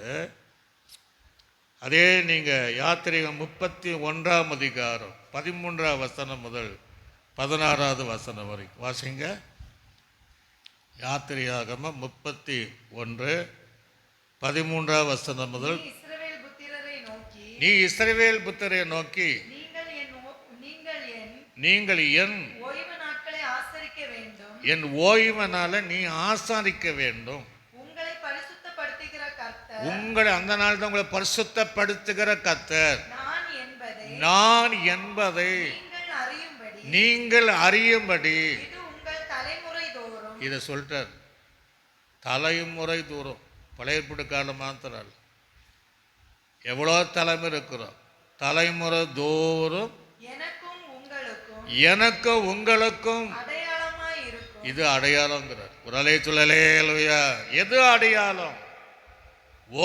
அதே நீங்கள் யாத்திரிகம் 31ஆம் அதிகாரம் 13ஆம் வசனம் முதல் 16வது வசனம் வரைக்கும் வாசிங்க. யாத்திரையாகமம் 31 13ஆம் வசனம் முதல். நீ இஸ்ரவேல் புத்திரரை நோக்கி, நீ இஸ்ரவேல் புத்திரரை நோக்கி, நீங்கள் என் ஓய்வு நாட்களை ஆசரிக்க வேண்டும், என் ஓய்வனால நீ ஆசாரிக்க வேண்டும். உங்களை பரிசுத்தப்படுத்துகிற கர்த்தர், உங்களை அந்த நாள் தான் உங்களை பரிசுத்தப்படுத்துகிற கர்த்தர் நான் என்பதை நீங்கள் அறியும்படி இது உங்கள் தலைமுறை தோறும். இதை சொல்லிட்டார். தலைமுறை தூரம். பழைய ஏற்பாடு காலம் மாத்திரம் இல்லை, எவ்வளோ தலைமுறை இருக்கிறோம். தலைமுறை தோறும் எனக்கும் உங்களுக்கும் அடையாளமாய் இருக்கும். இது அடையாளங்கிறார். ஒரு அலை சொல்லலே இல்லையா? எது அடையாளம்?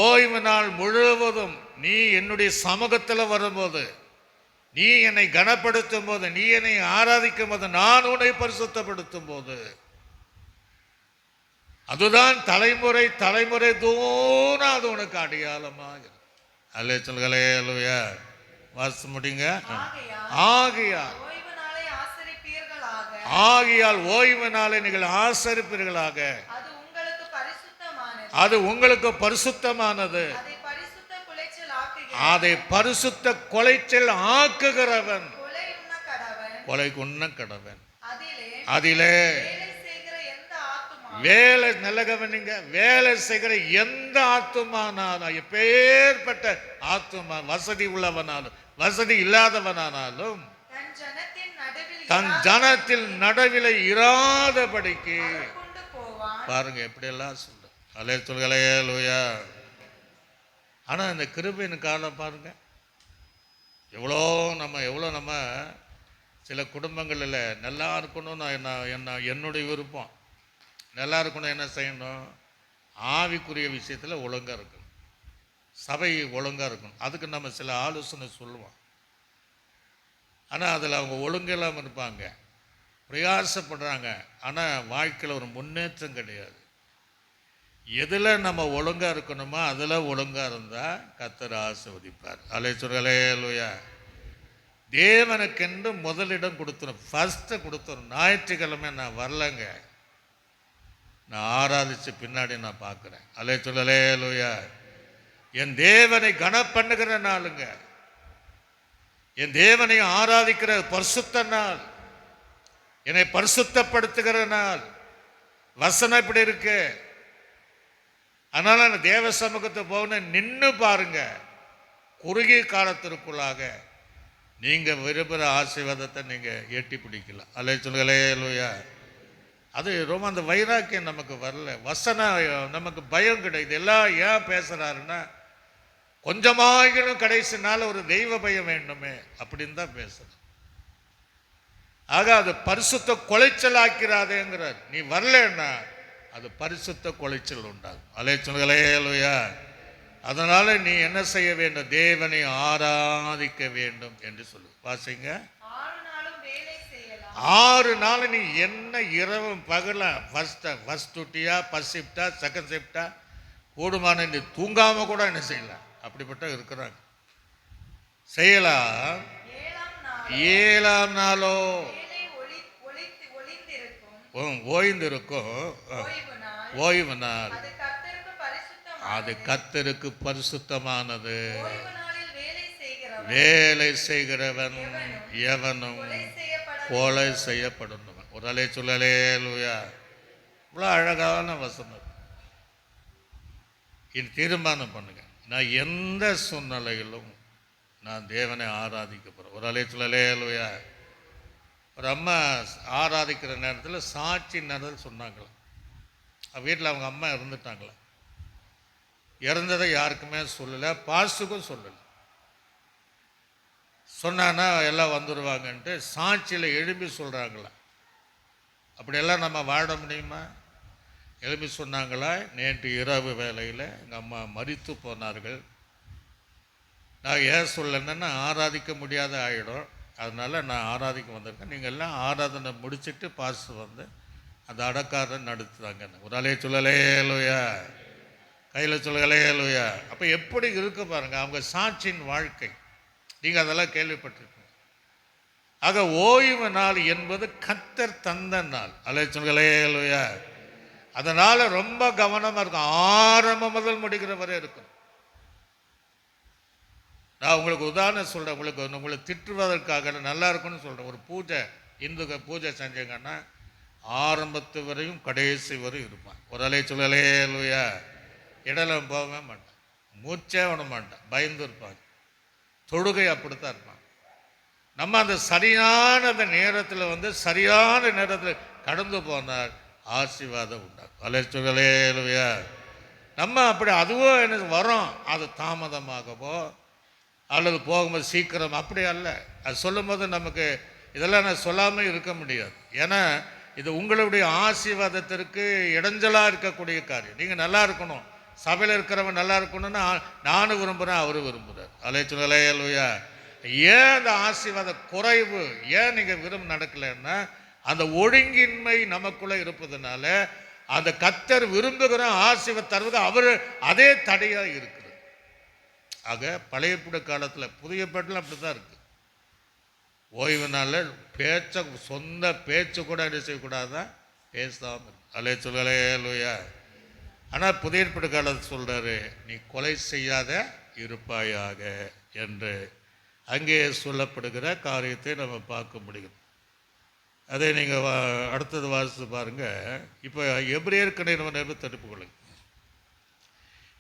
ஓய்வு நாள் முழுவதும் நீ என்னுடைய சமூகத்தில் வரும்போது, நீ என்னை கனப்படுத்தும் போது, நீ என்னை ஆராதிக்கும் போது, நான் உன்னை பரிசுத்தப்படுத்தும் போது, அதுதான் தலைமுறை தலைமுறை தூரம் அது உனக்கு அடையாளமாக. அல்லே சொல்களே இல்லையா? வாசி முடிங்க. ஆகையால் ஓய்வு நாளை நீங்கள் ஆசரிப்பீர்களாக. அது உங்களுக்கு பரிசுத்தமானது. அதை பரிசுத்த குலைச்சல் ஆக்குகிறவன் கொலைக்கு உண்ண கடவன். அதிலே வேலை நல்ல கவனிங்க, வேலை செய்கிற எந்த ஆத்துமானாலும், எப்பேற்பட்ட ஆத்துமா, வசதி உள்ளவனாலும் வசதி இல்லாதவனானாலும், தன் ஜனத்தில் நடுவில் இராதபடிக்கு பாருங்க எப்படியெல்லாம் சொல்ற. அலே சொல்களே லூயா. ஆனா இந்த கிருபையின் காலம் பாருங்க, எவ்வளோ நம்ம சில குடும்பங்களில் நல்லா இருக்கணும்னு என்னுடைய விருப்பம். நல்லா இருக்கணும், என்ன செய்யணும்? ஆவிக்குரிய விஷயத்தில் ஒழுங்காக இருக்கணும், சபை ஒழுங்காக இருக்கணும். அதுக்கு நம்ம சில ஆலோசனை சொல்லுவோம். ஆனால் அதில் அவங்க ஒழுங்கில்லாமல் இருப்பாங்க, பிரயாசப்படுறாங்க, ஆனால் வாழ்க்கையில் ஒரு முன்னேற்றம் கிடையாது. எதில் நம்ம ஒழுங்காக இருக்கணுமோ அதில் ஒழுங்காக இருந்தால் கர்த்தர் ஆசீர்வதிப்பார். அலைச்சுரலே லூயா. தேவனுக்கென்று முதலிடம் கொடுத்துரும், ஃபஸ்ட்டு கொடுத்துரும். ஞாயிற்றுக்கிழமை நான் வரலங்க, நான் ஆராதிச்சு பின்னாடி நான் பார்க்குறேன். அலைச்சுரலே லூயா. என் தேவனை கனப்பண்ணுகிற நாளுங்க, என் தேவனை ஆராதிக்கிற பரிசுத்த நாள், என்னை பரிசுத்தப்படுத்துகிற நாள். வசனம் இப்படி இருக்கு. அதனால நான் தேவ சமூகத்தை போகணும். நின்று பாருங்க, குறுகிய காலத்திற்குள்ளாக நீங்க விரும்புகிற ஆசீர்வாதத்தை நீங்க எட்டி பிடிக்கலாம். அல்ல சொல்லுங்களே லூயா. அது ரொம்ப அந்த வைராக்கியம் நமக்கு வரல. வசனம் நமக்கு பயம் கிடையாது. எல்லாம் ஏன் பேசுறாருன்னா, கொஞ்சமாகிலும் கடைசி நாள் ஒரு தெய்வ பயம் வேண்டுமே அப்படின்னு தான் பேசுறேன். ஆக அது பரிசுத்த கொலைச்சல் ஆக்கிறாதேங்கிறார். நீ வரலன்னா அது பரிசுத்த கொலைச்சல் உண்டாகும். அலைச்சுலையா. அதனால நீ என்ன செய்ய வேண்டும்? தேவனை ஆராதிக்க வேண்டும் என்று சொல்லு. வாசிங்க. 6 நாள் நீ என்ன இரவும் பகல, ஃபர்ஸ்ட் டியூட்டியா, ஃபர்ஸ்ட் ஷிஃப்டா, செகண்ட் ஷிஃப்டா, கூடுமான நீ தூங்காம கூட என்ன செய்யலாம். அப்படிப்பட்ட இருக்கிறாங்க. செய்யலாம். 7ஆம் நாளோ ஓய்ந்திருக்கும் ஓய்வு நாள், அது கர்த்தருக்கு பரிசுத்தமானது. வேலை செய்கிறவன் எவனும் கொலை செய்யப்படணும். ஒரு அலை சொல்லலே லூயா. இவ்வளோ அழகான வசனம். இது தீர்மானம் பண்ணுங்க, நான் எந்த சூழ்நிலையிலும் நான் தேவனை ஆராதிக்க போகிறேன். ஒரு அலை சொல்லலே லூயா. ஒரு அம்மா ஆராதிக்கிற நேரத்தில் சாட்சி நேரத்தில் சொன்னாங்களாம், வீட்டில் அவங்க அம்மா இறந்துட்டாங்களா. இறந்ததை யாருக்குமே சொல்லலை, பாஸ்டுக்கும் சொல்லலை. சொன்னான்னா எல்லாம் வந்துடுவாங்கன்ட்டு சாட்சியில் எழுப்பி சொல்கிறாங்களா. அப்படியெல்லாம் நம்ம வாழ முடியுமா? எழுப்பி சொன்னாங்களா, நேற்று இரவு வேளையில் எங்கள் அம்மா மரித்து போனார்கள். நான் ஏன் சொல்லணுன்னா ஆராதிக்க முடியாத ஆகிடும், அதனால் நான் ஆராதிக்க வந்திருக்கேன். நீங்கள் எல்லாம் ஆராதனை முடிச்சுட்டு பாஸ்டர் வந்து அந்த அடக்காரன் நடத்துறாங்க. ஒரு அலைய சொல்லலே லூயா, கையில் சொல்லலே லூயா. அப்போ எப்படி இருக்கு பாருங்க அவங்க சாட்சியின் வாழ்க்கை. நீங்கள் அதெல்லாம் கேள்விப்பட்டிருக்கீங்க. ஆக ஓய்வு நாள் என்பது கர்த்தர் தந்த நாள். அலைய சொல்லலே லூயா. அதனால் ரொம்ப கவனமாக இருக்கும். ஆரம்பம் முதல் முடிக்கிற வரை இருக்கும். நான் உங்களுக்கு உதாரணம் சொல்கிறேன். உங்களை திட்டுவதற்காக நல்லா இருக்குன்னு சொல்கிறேன். ஒரு பூஜை, இந்து பூஜை செஞ்சீங்கன்னா ஆரம்பத்து வரையும் கடைசி வரையும் இருப்பான். ஒரு அலை சொல்லலே லூயா. இடல போகவே மாட்டான், மூச்சே விட மாட்டான், பயந்து இருப்பாங்க. தொழுகை அப்படித்தான் இருப்பான். நம்ம அந்த சரியான அந்த நேரத்தில் சரியான நேரத்தில் கடந்து போனால் ஆசீர்வாதம் உண்டாகும். அலை சொல்லலே லூயா. நம்ம அப்படி அதுவும் எனக்கு வரும், அது தாமதமாகவோ அல்லது போகும்போது சீக்கிரம் அப்படி அல்ல. அது சொல்லும் போது நமக்கு இதெல்லாம் நான் சொல்லாமல் இருக்க முடியாது. ஏன்னா இது உங்களுடைய ஆசீர்வாதத்திற்கு இடைஞ்சலாக இருக்கக்கூடிய காரியம். நீங்கள் நல்லா இருக்கணும், சபையில் இருக்கிறவன் நல்லா இருக்கணும்னு நானும் விரும்புகிறேன், அவரும் விரும்புகிறார். அலைச்சுலே லூயா. ஏன் அந்த ஆசீர்வாத குறைவு, ஏன் நீங்கள் விரும்ப நடக்கலைன்னா அந்த ஒழுங்கின்மை நமக்குள்ளே இருப்பதுனால அந்த கர்த்தர் விரும்புகிற ஆசீர்வாதம் தருவது அவர் அதே தடையாக இருக்குது. ஆக பழைய காலத்தில் புதிய பாட்டில் அப்படி தான் இருக்குது. ஓய்வு நாளில் சொந்த பேச்சு கூட என்ன செய்யக்கூடாதான், பேசாமல் இருக்கு. அலே சொல்லலே லூயா. ஆனால் புதிய காலத்தில் சொல்கிறாரு, நீ கொலை செய்யாத இருப்பாயாக என்று அங்கே சொல்லப்படுகிற காரியத்தை நம்ம பார்க்க முடியும். அதை நீங்கள் அடுத்தது வாசித்து பாருங்கள். இப்போ எபிரேயருக்கு நிறுவனம் திருப்பிக் கொள்ளுங்க.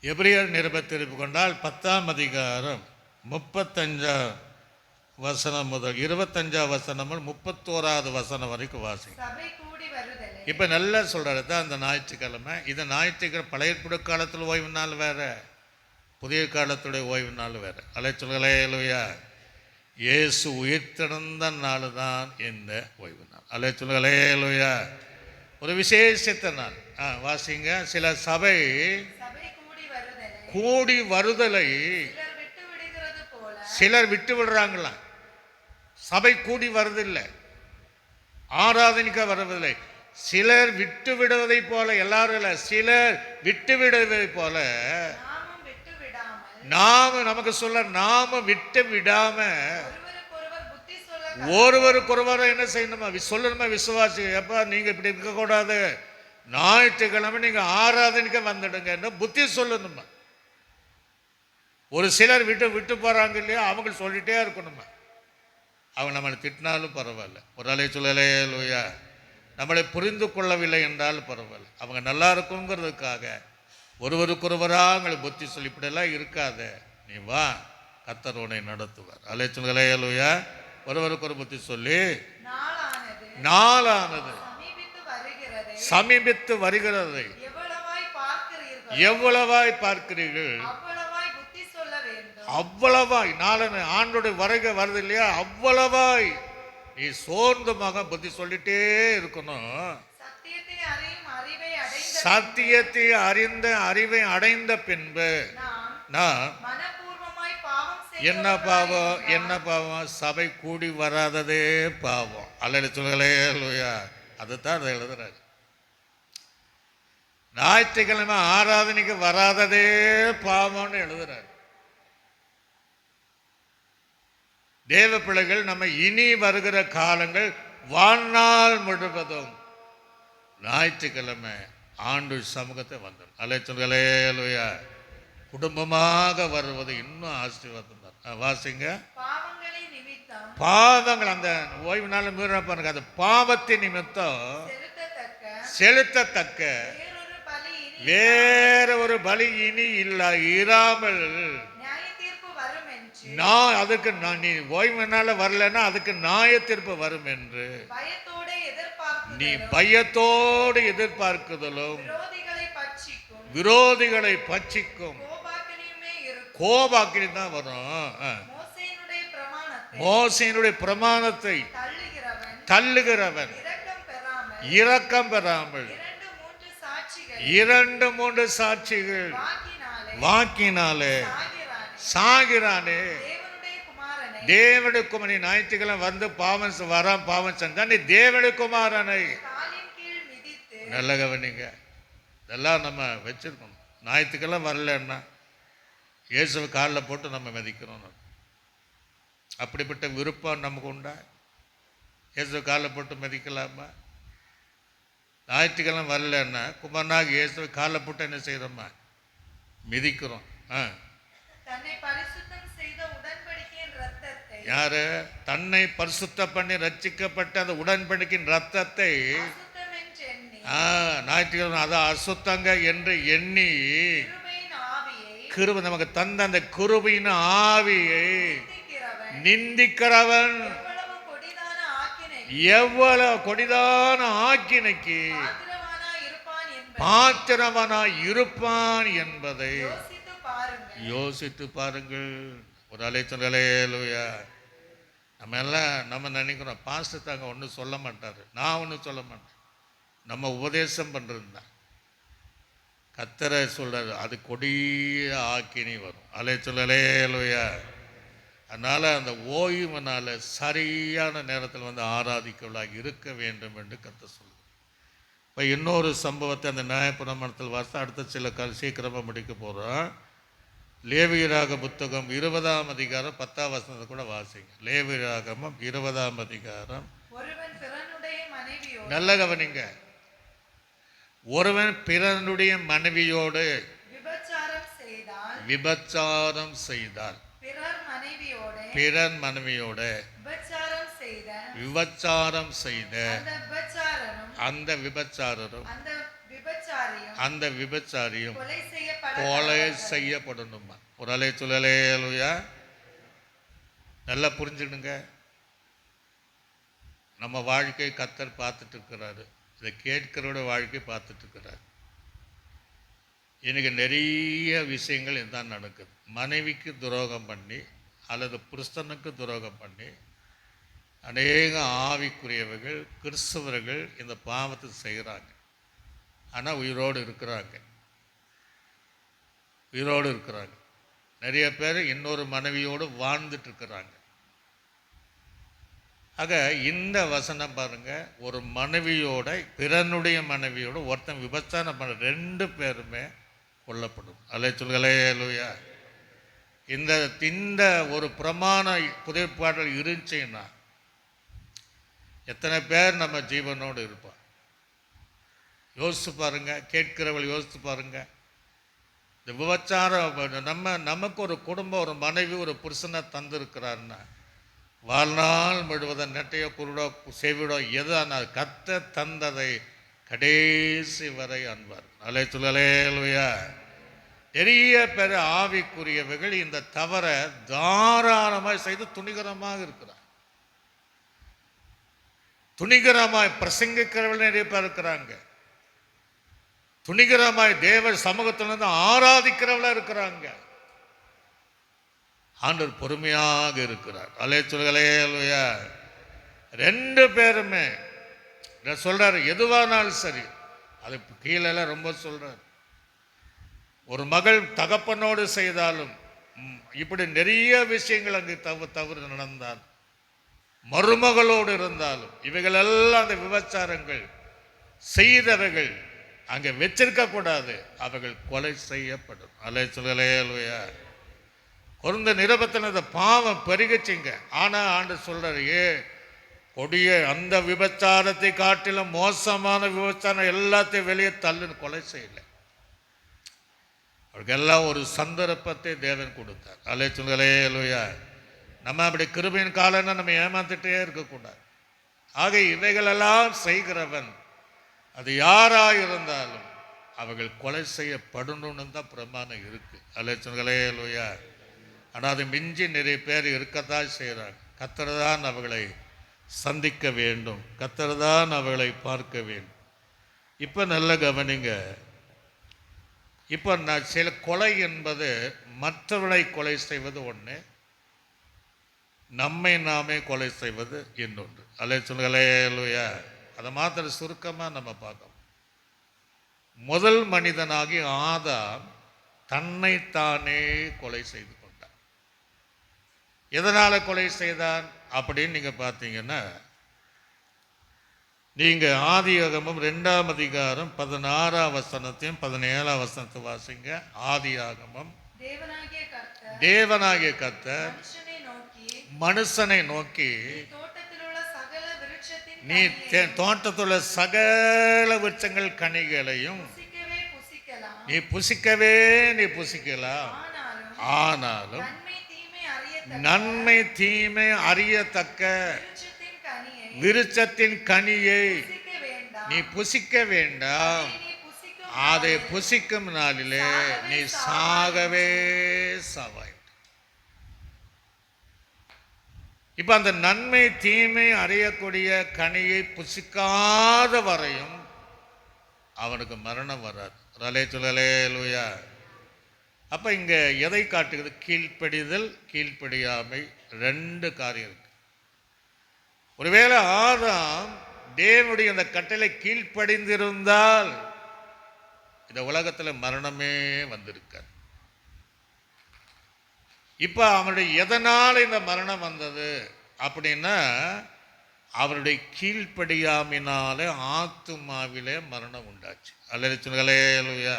எபிரேயர் நிருபத்தை திருப்பிக் கொண்டால் 10ஆம் அதிகாரம் 35ஆம் வசனம் முதல் 25ஆம் வசனம் முதல் 31ஆவது வசனம் வரைக்கும் வாசிங்க. இப்போ நல்லா சொல்கிறாரு தான் அந்த ஞாயிற்றுக்கிழமை. இது ஞாயிற்றுக்கிழமை பழைய காலத்தில் ஓய்வு நாள் வேறு, புதிய காலத்துடைய ஓய்வு நாள் வேறு. அலைச்சல்களே லூயா. இயேசு உயிர்த்தெழுந்த நாள் தான் இந்த ஓய்வு நாள். அலைச்சல்களே லூயா. ஒரு விசேஷத்த நாள். வாசிங்க. சில சபை கூடி வருதலை சிலர் விட்டு விடுறாங்களாம். சபை கூடி வருதில்லை, ஆராதனைக்க வருவதில்லை. சிலர் விட்டு விடுவதை போல, எல்லாரும் இல்லை, சிலர் விட்டு விடுவதை போல நமக்கு சொல்ல நாம விட்டு விடாம ஒருவருக்கொருவர் என்ன செய்யணுமா சொல்லணுமா, விசுவாசி எப்ப நீங்க இப்படி இருக்கக்கூடாது, ஞாயிற்றுக்கிழமை நீங்க ஆராதனைக்க வந்துடுங்க புத்தி சொல்லணுமா. ஒரு சிலர் விட்டு போறாங்க இல்லையா, அவங்க சொல்லிட்டே இருக்கணுமா. அவங்க நம்மளை திட்டினாலும் பரவாயில்ல, ஒரு அலை சொல்லலே லூயா. நம்மளை புரிந்து கொள்ளவில்லை என்றாலும் பரவாயில்ல, அவங்க நல்லா இருக்குங்கிறதுக்காக ஒருவருக்கொருவராக அவங்களை புத்தி சொல்லி இப்படியெல்லாம் இருக்காத, நீ வா, கர்த்தர் உன்னை நடத்துவார். அலை சொல்லலே லூயா. ஒருவருக்கு புத்தி சொல்லி நாளானது சமீபித்து வருகிறது, எவ்வளவாய் பார்க்கிறீர்கள், அவ்வளவாய் நாளை ஆண்டோடைய வருகை வருது இல்லையா, அவ்வளவாய் நீ சோர்ந்தமாக புத்தி சொல்லிட்டே இருக்கணும். சத்தியத்தை அறிந்த அறிவை அடைந்த பின்பு நான் என்ன பாவம், சபை கூடி வராததே பாவம். அல்ல சொல்லலே லூயா. அதுதான் அதை எழுதுறாரு. ஞாயிற்றுக்கிழமை ஆராதனைக்கு வராததே பாவம்னு எழுதுறாரு. தேவ பிள்ளைகள் நம்ம இனி வருகிற காலங்கள் வாழ்நாள் முழுவதும் ஞாயிற்றுக்கிழமை ஆண்டு சமூகத்தை வந்துடும். அலைச்சல்களே லூயா. குடும்பமாக வருவது இன்னும் ஆசீர்வாதம் தான். வாசிங்க. பாவங்கள் அந்த ஓய்வு நாள் மீற பாருங்க, அந்த பாவத்தின் நிமித்தம் செலுத்தத்தக்க வேற ஒரு பலி இனி இராமல், நான் அதுக்கு நீ ஓய்வு நாள் வரலன்னா அதுக்கு நியாய தீர்ப்பு வரும் என்று நீ பயத்தோடு எதிர்பார்க்குதலும் விரோதிகளை பட்சிக்கும் கோபாக்கினி தான் வரும். மோசேயினுடைய பிரமாணத்தை தள்ளுகிறவன் இரக்கம் பெறாமல் 2-3 சாட்சிகள் வாக்கினாலே சாகிறானே. தேவனுடைய குமாரனை ஞாயிற்றுக்கிழமை வந்து பாவம் செஞ்சா நீ தேவனுடைய குமாரனை நல்ல கவனிங்க. இதெல்லாம் நம்ம வச்சிருக்கணும். ஞாயிற்றுக்கெல்லாம் வரலன்னா இயேசுவை காலில் போட்டு நம்ம மிதிக்கிறோம். அப்படிப்பட்ட விருப்பம் நமக்கு உண்டா? இயேசுவை காலில் போட்டு மிதிக்கலாமா? ஞாயிற்றுக்கெல்லாம் வரலன்னா குமாரனாக இயேசுவை காலில் போட்டு என்ன செய்கிறோமா? மிதிக்கிறோம். தன்னை பரிசுத்தம் செய்த உடன்படிக்கையின் இரத்தத்தை யாரு? தன்னை பரிசுத்த பண்ணி ரட்சிக்கப்பட்ட அந்த உடன்படிக்கையின் ரத்தத்தை அசுத்தம் என்று எண்ணி ஞாயிற்றுக்கிழமை அதான் அசுத்தங்க என்று எண்ணி கிருபையின் ஆவியை கிருபை நமக்கு தந்த அந்த கிருபையின் ஆவியை நிந்திக்கிறவன் நிந்திக்கிறவன் எவ்வளவு கொடிதான ஆக்கினை எவ்வளவு கொடிதான ஆக்கினைக்கு பாத்திரவானாய் இருப்பான் என்பதை பாத்திரவனாய் இருப்பான் என்பதை யோசித்து பாருங்கள். யோசித்து பாருங்கள். ஒரு அலைச்சலையா நம்ம எல்லாம் நம்ம நினைக்கிறோம் பாஸ்டர் தாங்க ஒன்றும் சொல்ல மாட்டார், நான் ஒன்றும் சொல்ல மாட்டேன், நம்ம உபதேசம் பண்ணுறது தான். கத்தரை சொல்றாரு, அது கொடிய ஆக்கினி வரும். அலைச்சலையா. அதனால் அந்த ஓய்வுனால சரியான நேரத்தில் வந்து ஆராதிக்கவளாக இருக்க வேண்டும் என்று கத்த சொல்லுது. இப்போ இன்னொரு சம்பவத்தை அந்த நியாயப்பிரமாணத்தில் வாசித்து அடுத்த சில சீக்கிரமாக முடிக்க போகிறோம். லேவியராக புத்தகம் 20ஆம் அதிகாரம் 10ஆம் வசனத்தை கூட வாசிங்க. லேவியராகமம் 20ஆம் அதிகாரம். ஒருவன் பிறனுடைய மனைவியோடு நல்ல கவனிங்க. ஒருவன் பிறனுடைய மனைவியோடு விபச்சாரம் செய்தால் பிறன் மனைவியோடு விபச்சாரம் செய்த அந்த விபச்சாரரும் அந்த விபச்சாரியும் கொலை செய்யப்படணுமா? ஒரு அலை சொல்லலையா? நல்லா புரிஞ்சுடுங்க. நம்ம வாழ்க்கை கத்தர் பார்த்துட்டு இருக்கிறாரு. இதை கேட்கிறோட வாழ்க்கை பார்த்துட்டு இருக்கிறார். எனக்கு நிறைய விஷயங்கள் இதுதான் நடக்குது. மனைவிக்கு துரோகம் பண்ணி அல்லது புருஷனுக்கு துரோகம் பண்ணி அநேக ஆவிக்குரியவர்கள் கிறிஸ்தவர்கள் இந்த பாவத்தை செய்கிறாங்க. ஆனால் உயிரோடு இருக்கிறாங்க. நிறைய பேர் இன்னொரு மனைவியோடு வாழ்ந்துட்டு இருக்கிறாங்க. ஆக இந்த வசனம் பாருங்க, ஒரு மனைவியோட பிறனுடைய மனைவியோட ஒருத்தன் விபச்சாரம் பண்ண 2 பேருமே கொல்லப்படும். அலைச்சொல்லையா. இந்த ஒரு பிரமாண புதைப்பாடல் இருந்துச்சுன்னா எத்தனை பேர் நம்ம ஜீவனோடு இருப்போம்? யோசித்து பாருங்க. கேட்கிறவள் யோசித்து பாருங்க. இந்த விபச்சாரம் நமக்கு ஒரு குடும்பம், ஒரு மனைவி, ஒரு புருஷனை தந்திருக்கிறாருன்னா வாழ்நாள் முழுவதும் நெட்டையோ குருடோ செவிடோ எதான கத்த தந்ததை கடைசி வரை அன்பார். அலை சொல்லலையா. நிறைய பேர் ஆவிக்குரியவர்கள் இந்த தவறை தாராளமாக செய்து துணிகரமாக இருக்கிறார். துணிகரமாய் பிரசங்கிக்கிறவர்கள் நிறைய பேர் இருக்கிறாங்க. துணிகரமாய் தேவ சமூகத்திலிருந்து ஆராதிக்கிறவளா இருக்கிறாங்க. ஆண்டவர் பொறுமையாக இருக்கிறார். அலைச்சொல்லையா. 2 பேருமே சொல்றாரு, எதுவானாலும் சரி. அது கீழே ரொம்ப சொல்றாரு. ஒரு மகள் தகப்பனோடு செய்தாலும் இப்படி நிறைய விஷயங்கள் அங்கு தவறு நடந்தால், மருமகளோடு இருந்தாலும் இவைகளெல்லாம் அந்த விபச்சாரங்கள் செய்தவர்கள் அங்கே வச்சிருக்க கூடாது. அவர்கள் கொலை செய்யப்படும். அலைச்சொல்லையா. குறைந்த நிருபத்தில் அந்த பாவம் பெருகிச்சிங்க. ஆனால் ஆண்டு சொல்றாரு, கொடிய அந்த விபச்சாரத்தை காட்டிலும் மோசமான விபச்சாரம் எல்லாத்தையும் வெளியே தள்ளுன்னு கொலை செய்யல. அவருக்கெல்லாம் ஒரு சந்தர்ப்பத்தை தேவன் கொடுத்தார். அலைச்சொல்லையா. நம்ம அப்படி கிருபையின் காலம்னா நம்ம ஏமாத்திட்டே இருக்கக்கூடாது. ஆக இவைகளெல்லாம் செய்கிறவன் அது யாராக இருந்தாலும் அவர்கள் கொலை செய்யப்படணும்னு தான் பிரமாணம் இருக்கு. அலைச்சொல்லையா. ஆனால் அது மிஞ்சி நிறைய பேர் இருக்கத்தான் செய்கிறாங்க. கர்த்தர் தான் அவர்களை சந்திக்க வேண்டும். கர்த்தர் தான் அவர்களை பார்க்க வேண்டும். இப்போ நல்ல கவனிங்க. இப்போ நான் சில கொலை என்பது மற்றவர்களை கொலை செய்வது ஒன்று, நம்மை நாமே கொலை செய்வது இன்னொன்று. அலைச்சொல்லையா. அதை மாத்திர சுருக்கமாக நம்ம பார்க்கணும். முதல் மனிதனாகி ஆதாம் தன்னைத்தானே கொலை செய்து கொண்டான். எதனால் கொலை செய்தான் அப்படின்னு நீங்கள் பார்த்தீங்கன்னா, நீங்கள் ஆதியாகமம் 2ஆம் அதிகாரம் 16ஆம் வசனத்தையும் 17ஆம் வசனத்தை வாசிங்க. ஆதியாகமம். தேவனாகிய கர்த்தர் மனுஷனை நோக்கி நீ தோட்டத்துள்ள சகல விருட்சங்கள் கனிகளையும் நீ புசிக்கலாம், ஆனாலும் நன்மை தீமை அறியத்தக்க விருட்சத்தின் கனியை நீ புசிக்க வேண்டாம், அதை புசிக்கும் நாளிலே நீ சாகவே சாவாய். இப்ப அந்த நன்மை தீமை அறியக்கூடிய கனியை புசிக்காத வரையும் அவனுக்கு மரணம் வராது. ரலேலுயா. அப்ப இங்க எதை காட்டுகிறது? கீழ்ப்படிதல், கீழ்ப்படியாமை, ரெண்டு காரியம் இருக்கு. ஒருவேளை ஆதாம் தேவனுடைய அந்த கட்டளை கீழ்ப்படிந்திருந்தால் இந்த உலகத்தில் மரணமே வந்திருக்கார். இப்ப அவனுடைய எதனால இந்த மரணம் வந்தது அப்படின்னா அவருடைய கீழ்ப்படியாமினாலே ஆத்துமாவிலே மரணம் உண்டாச்சு. அல்லேலூயா.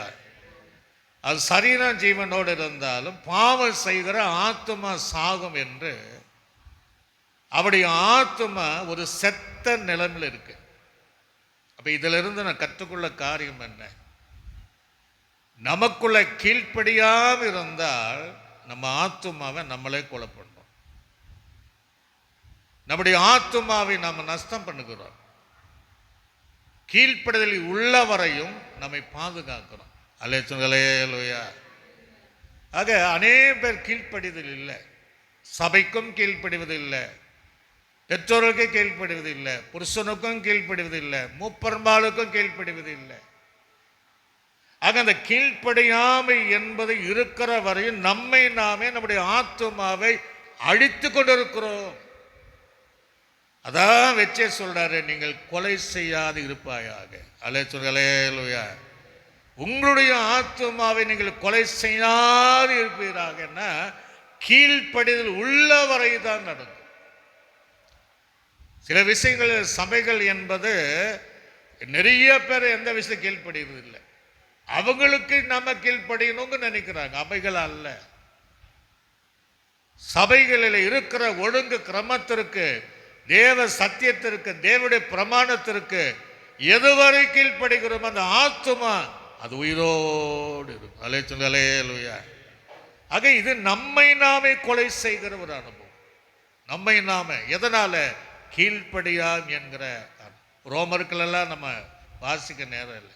அது சரீரம் ஜீவனோடு இருந்தாலும் பாவம் செய்கிற ஆத்துமா சாகும் என்று அவருடைய ஆத்துமா ஒரு செத்த நிலைமையில் இருக்கு. அப்ப இதுல இருந்து நான் கற்றுக்கொள்ள காரியம் என்ன? நமக்குள்ள கீழ்ப்படியாம இருந்தால் நம்ம ஆத்துமாவை நம்மளே கொலை பண்றோம். நம்முடைய ஆத்துமாவை நாம் நஷ்டம் பண்ணுகிறோம். கீழ்ப்படிதலில் உள்ள வரையும் நம்மை பாதுகாக்கிறோம். அல்லேலூயா. ஆக அநேக பேர் கீழ்ப்படிதல் இல்லை. சபைக்கும் கீழ்ப்படிவதில்லை, பெற்றோருக்கு கீழ்ப்படிவதில்லை, புருஷனுக்கும் கீழ்ப்படிவதில்லை, மூப்பர்மாளுக்கும் கீழ்ப்படிவதில்லை. ஆக அந்த கீழ்ப்படியாமை என்பது இருக்கிற வரையும் நம்மை நாமே நம்முடைய ஆத்துமாவை அழித்து கொண்டிருக்கிறோம். அதான் வச்சே சொல்றாரு, நீங்கள் கொலை செய்யாது இருப்பாயாக. அல்லேலூயா. உங்களுடைய ஆத்துமாவை நீங்கள் கொலை செய்யாது இருப்பீராகன்னா கீழ்ப்படிதல் உள்ள வரை தான் நடக்கும். சில விஷயங்கள் சபைகள் என்பது நிறைய பேர் எந்த விஷயம் கீழ்ப்படுகிறது இல்லை. அவங்களுக்கு நம்ம கீழ்ப்படியணும்னு நினைக்கிறாங்க. அவைகள் அல்ல. சபைகளில் இருக்கிற ஒழுங்கு கிரமத்திற்கு, தேவ சத்தியத்திற்கு, தேவனுடைய பிரமாணத்திற்கு எதுவரை கீழ்ப்படுகிறோம் அந்த ஆத்துமா அது உயிரோடு இருக்கும். அல்லேலூயா. ஆக இது நம்மை நாமே கொலை செய்கிற ஒரு அனுபவம். நம்மை நாம எதனால? கீழ்ப்படியாம் என்கிற ரோமர்களெல்லாம் நம்ம வாசிக்க நேரம் இல்லை.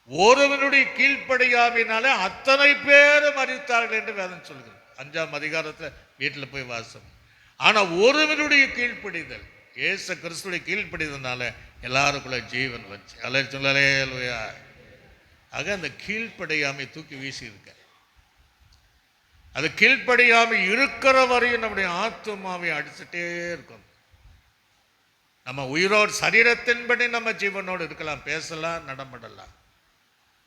ஒருவனுடைய கீழ்ப்படியாமினால அத்தனை பேரும் மரித்தார்கள் என்று வேதம் சொல்கிறது. 5ஆம் அதிகாரத்தில் வீட்டில் போய் வாசம். ஆனா ஒருவனுடைய கீழ்ப்படிதல், இயேசு கிறிஸ்துடைய கீழ்ப்படிதல்னால எல்லாருக்குள்ள ஜீவன் வச்சு. அல்லேலூயா. ஆக அந்த கீழ்ப்படியாமை தூக்கி வீசி இருக்க. அது கீழ்ப்படியாமை இருக்கிற வரையும் நம்முடைய ஆத்துமாவை அடிச்சுட்டே இருக்கும். நம்ம உயிரோடு சரீரத்தின்படி நம்ம ஜீவனோடு இருக்கலாம், பேசலாம், நடமாடலாம்.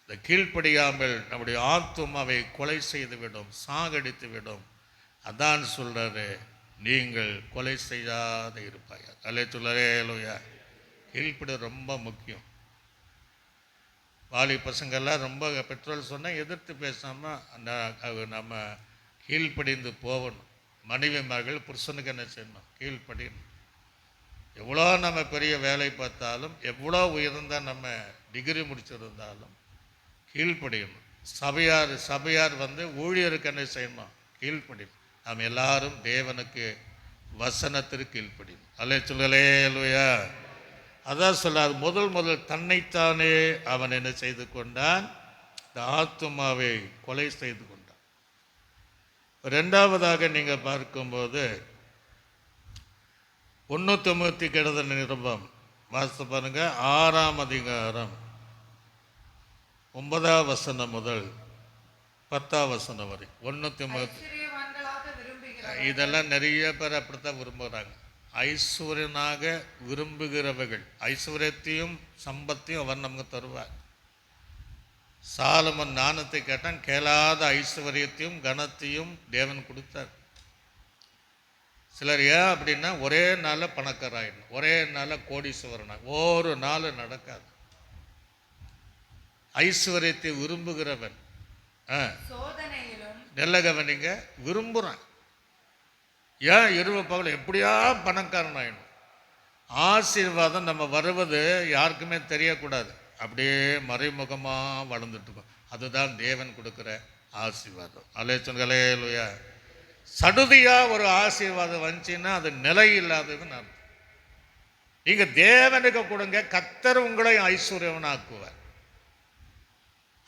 இந்த கீழ்ப்படியாமல் நம்முடைய ஆத்துமாவை கொலை செய்து விடும், சாகடித்து விடும். அதான் சொல்றாரு, நீங்கள் கொலை செய்யாத இருப்பாயா. அல்லேலூயா. கீழ்ப்படி ரொம்ப முக்கியம். வாலி பசங்கள்லாம் ரொம்ப பெட்ரோல் சொன்னால் எதிர்த்து பேசாமல் நம்ம கீழ்ப்படிந்து போகணும். மனைவிமார்கள் புருஷனுக்கு என்ன செய்யணும்? கீழ்ப்படியணும். எவ்வளோ நம்ம பெரிய வேலை பார்த்தாலும், எவ்வளோ உயர்ந்த நம்ம டிகிரி முடிச்சிருந்தாலும் கீழ்ப்படியணும். சபையார் ஊழியருக்கு என்ன செய்யணும்? கீழ்ப்படியணும். நாம் எல்லாரும் தேவனுக்கு வசனத்திற்கு கீழ்ப்படியணும். அல்லேலூயா. அதான் சொல்லாது, முதல் தன்னைத்தானே அவன் என்ன செய்து கொண்டான்? இந்த ஆத்துமாவை கொலை செய்து கொண்டான். ரெண்டாவதாக நீங்க பார்க்கும்போது 1 கெடுதல் நிருபம் வாசித்து பாருங்க. 6ஆம் அதிகாரம் 9ஆம் வசனம் முதல் 10ஆம் வசனம் வரை. 1 இதெல்லாம் நிறைய பேர் அப்படித்தான் விரும்புகிறாங்க. ஐஸ்வர்யனாக விரும்புகிறவர்கள், ஐஸ்வர்யத்தையும் சம்பத்தையும் அவர் நமக்கு தருவார். சாலமன் ஞானத்தை கேட்டான், கேளாத ஐஸ்வர்யத்தையும் கனத்தையும் தேவன் கொடுத்தார். சிலர் ஏன் அப்படின்னா ஒரே நாளில் பணக்காராயிடணும், ஒரே நாளில் கோடீஸ்வரனா, ஒரு நாள் நடக்காது. ஐஸ்வர்யத்தை விரும்புகிறவன் சோதனையிலும் நல்ல கவனிங்க, விரும்புகிறான். ஏன் இரவு பகல் எப்படியா பணக்காரன் ஆயிடணும். ஆசீர்வாதம் நம்ம வருவது யாருக்குமே தெரியக்கூடாது, அப்படியே மறைமுகமாக வளர்ந்துட்டு இருக்கோம். அதுதான் தேவன் கொடுக்குற ஆசீர்வாதம். அல்லேலூயா. சடுதியாக ஒரு ஆசீர்வாதம் வந்துச்சுன்னா அது நிலை இல்லாததுன்னு அர்த்தம். நீங்கள் தேவனுக்கு கொடுங்க, கர்த்தர் உங்களை ஐஸ்வர்யவன் ஆக்குவார்.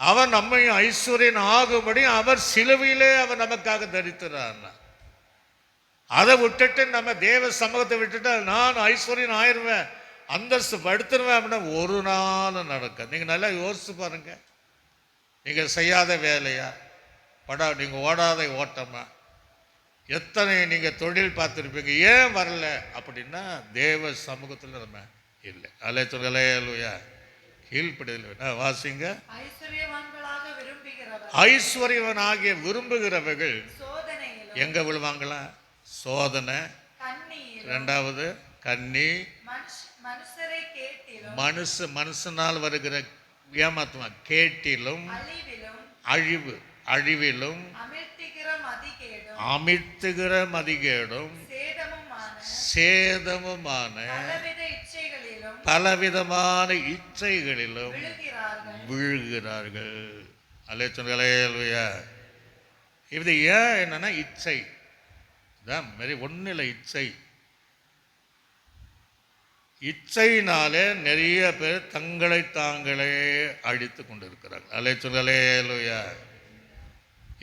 அவர் நம்மையும் ஐஸ்வர்யன் ஆகும்படி அவர் சிலுவையிலே அவர் நமக்காக தரித்துறார். அதை விட்டுட்டு நம்ம தேவ சமூகத்தை விட்டுட்டு நான் ஐஸ்வர்யன் ஆயிடுவேன், அந்தஸ்து படுத்துருவேன் அப்படின்னா ஒரு நாள் நடக்க. நீங்கள் நல்லா யோசிச்சு பாருங்க. நீங்கள் செய்யாத வேலையா, நீங்கள் ஓடாத ஓட்டமா, எத்தனை நீங்கள் தொழில் பார்த்துருப்பீங்க, ஏன் வரல அப்படின்னா தேவ சமூகத்தில் நம்ம இல்லை. அல்லேலூயா. கீழ்ப்படிதல் வாசிங்க. ஐஸ்வர்யவனாகிய விரும்புகிறவர்கள் எங்க விழுவாங்களா? சோதனை, ரெண்டாவது கண்ணி, மனுஷனால் வருகிற ஏமாத்துமா, கேட்டிலும் அழிவிலும் அமிழ்த்துகிற மதிகேடும் சேதமுமான பலவிதமான இச்சைகளிலும் விழுகிறார்கள். அல்லேலூயா. இது ஏன் என்னன்னா இச்சை தான் மாரி ஒன்றும் இல்லை. இச்சையினாலே நிறைய பேர் தங்களை தாங்களே அழித்து கொண்டிருக்கிறார்கள். அல்லேலூயா.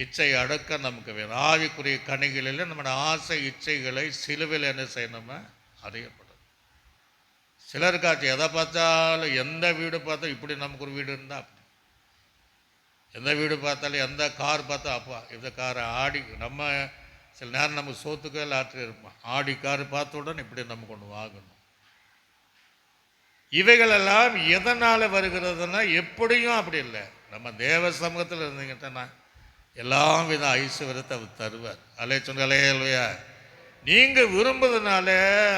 இச்சை அடக்க நமக்கு வேணும். ஆவிக்குரிய கனிகளில் நம்மளோட ஆசை இச்சைகளை சிலுவையில் என்ன செய்யணுமா அறியப்படும். சிலருக்காச்சு எதை பார்த்தாலும், எந்த வீடு பார்த்தாலும் இப்படி நமக்கு ஒரு வீடு இருந்தால் அப்படி, எந்த வீடு பார்த்தாலும் எந்த கார் பார்த்தா அப்பா இந்த காரை ஆடி, நம்ம சில நேரம் நம்ம சோத்துக்கே ஆற்றி இருப்போம், ஆடி கார் பார்த்த உடனே இப்படி நமக்கு ஒன்று வாங்கணும். இவைகளெல்லாம் எதனால் வருகிறதுனா எப்படியும் அப்படி இல்லை. நம்ம தேவ சமூகத்தில் இருந்தீங்கன்னா எல்லாம் வித ஐஸ்வர்யத்தை அவர் தருவார். அல்லேலூயா. நீங்கள் விரும்புறதுனால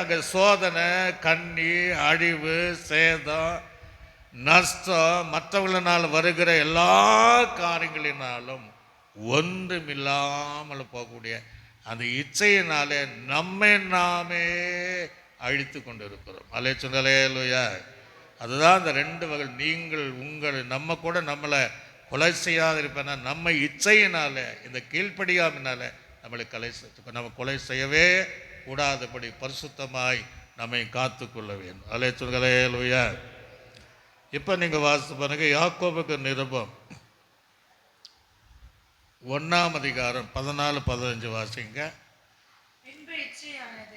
அங்கே சோதனை, கண்ணி, அழிவு, சேதம், நஷ்டம், மற்றவங்களினால் வருகிற எல்லா காரியங்களினாலும் ஒன்றுமில்லாமல் போகக்கூடிய அந்த இச்சையினாலே நம்மை நாமே அழித்து கொண்டு இருக்கிறோம். அல்லேலூயா. அதுதான் அந்த ரெண்டு வகை. நீங்கள் நம்ம கூட நம்மளை கொலை செய்யாத இருப்பேன்னா நம்ம இச்சையினால, இந்த கீழ்ப்படியாமினால நம்ம கொலை செய்யவே கூடாதபடி பரிசுத்தமாய் நம்மை காத்து கொள்ள வேண்டும். அல்லேலூயா. இப்போ நீங்கள் வாசித்து பாருங்க, யாக்கோபுக்கு நிருபம் 1ஆம் அதிகாரம் 14-15 வாசிங்க.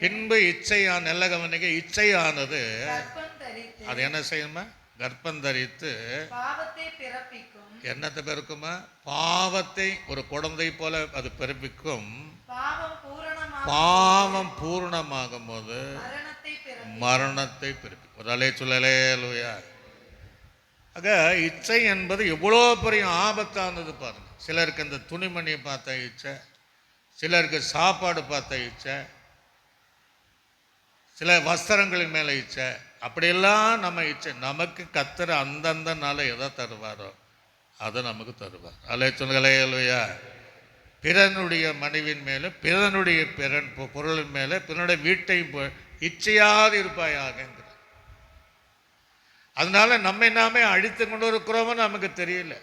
பின்பு இச்சையான நல்ல கவனிக்க, இச்சையானது அது என்ன செய்யுமா? கர்ப்பம் தரித்து என்னத்தை பிறக்குமா? பாவத்தை ஒரு குழந்தை போல அது பிறப்பிக்கும். பாவம் பூரணமாகும் போது மரணத்தை பிறப்பிக்கும். ஒரு அல்லேலூயா. ஆக இச்சை என்பது எவ்வளோ பெரிய ஆபத்தானது பாருங்க. சிலருக்கு அந்த துணிமணியை பார்த்த இச்சை, சிலருக்கு சாப்பாடு பார்த்த இச்சை, சில வஸ்திரங்களின் மேலே இச்சை, அப்படியெல்லாம் நம்ம இச்சை. நமக்கு கர்த்தர் அந்தந்த நாளை எதை தருவாரோ அதை நமக்கு தருவார். அல்லேலூயா. பிறனுடைய மனைவின் மேலே, பிறனுடைய பொருளின் மேலே, பிறனுடைய வீட்டையும் இச்சையாது இருப்பாயாகங்கிற. அதனால நம்மை நாமே அழித்து கொண்டு இருக்கிறோமோ நமக்கு தெரியல.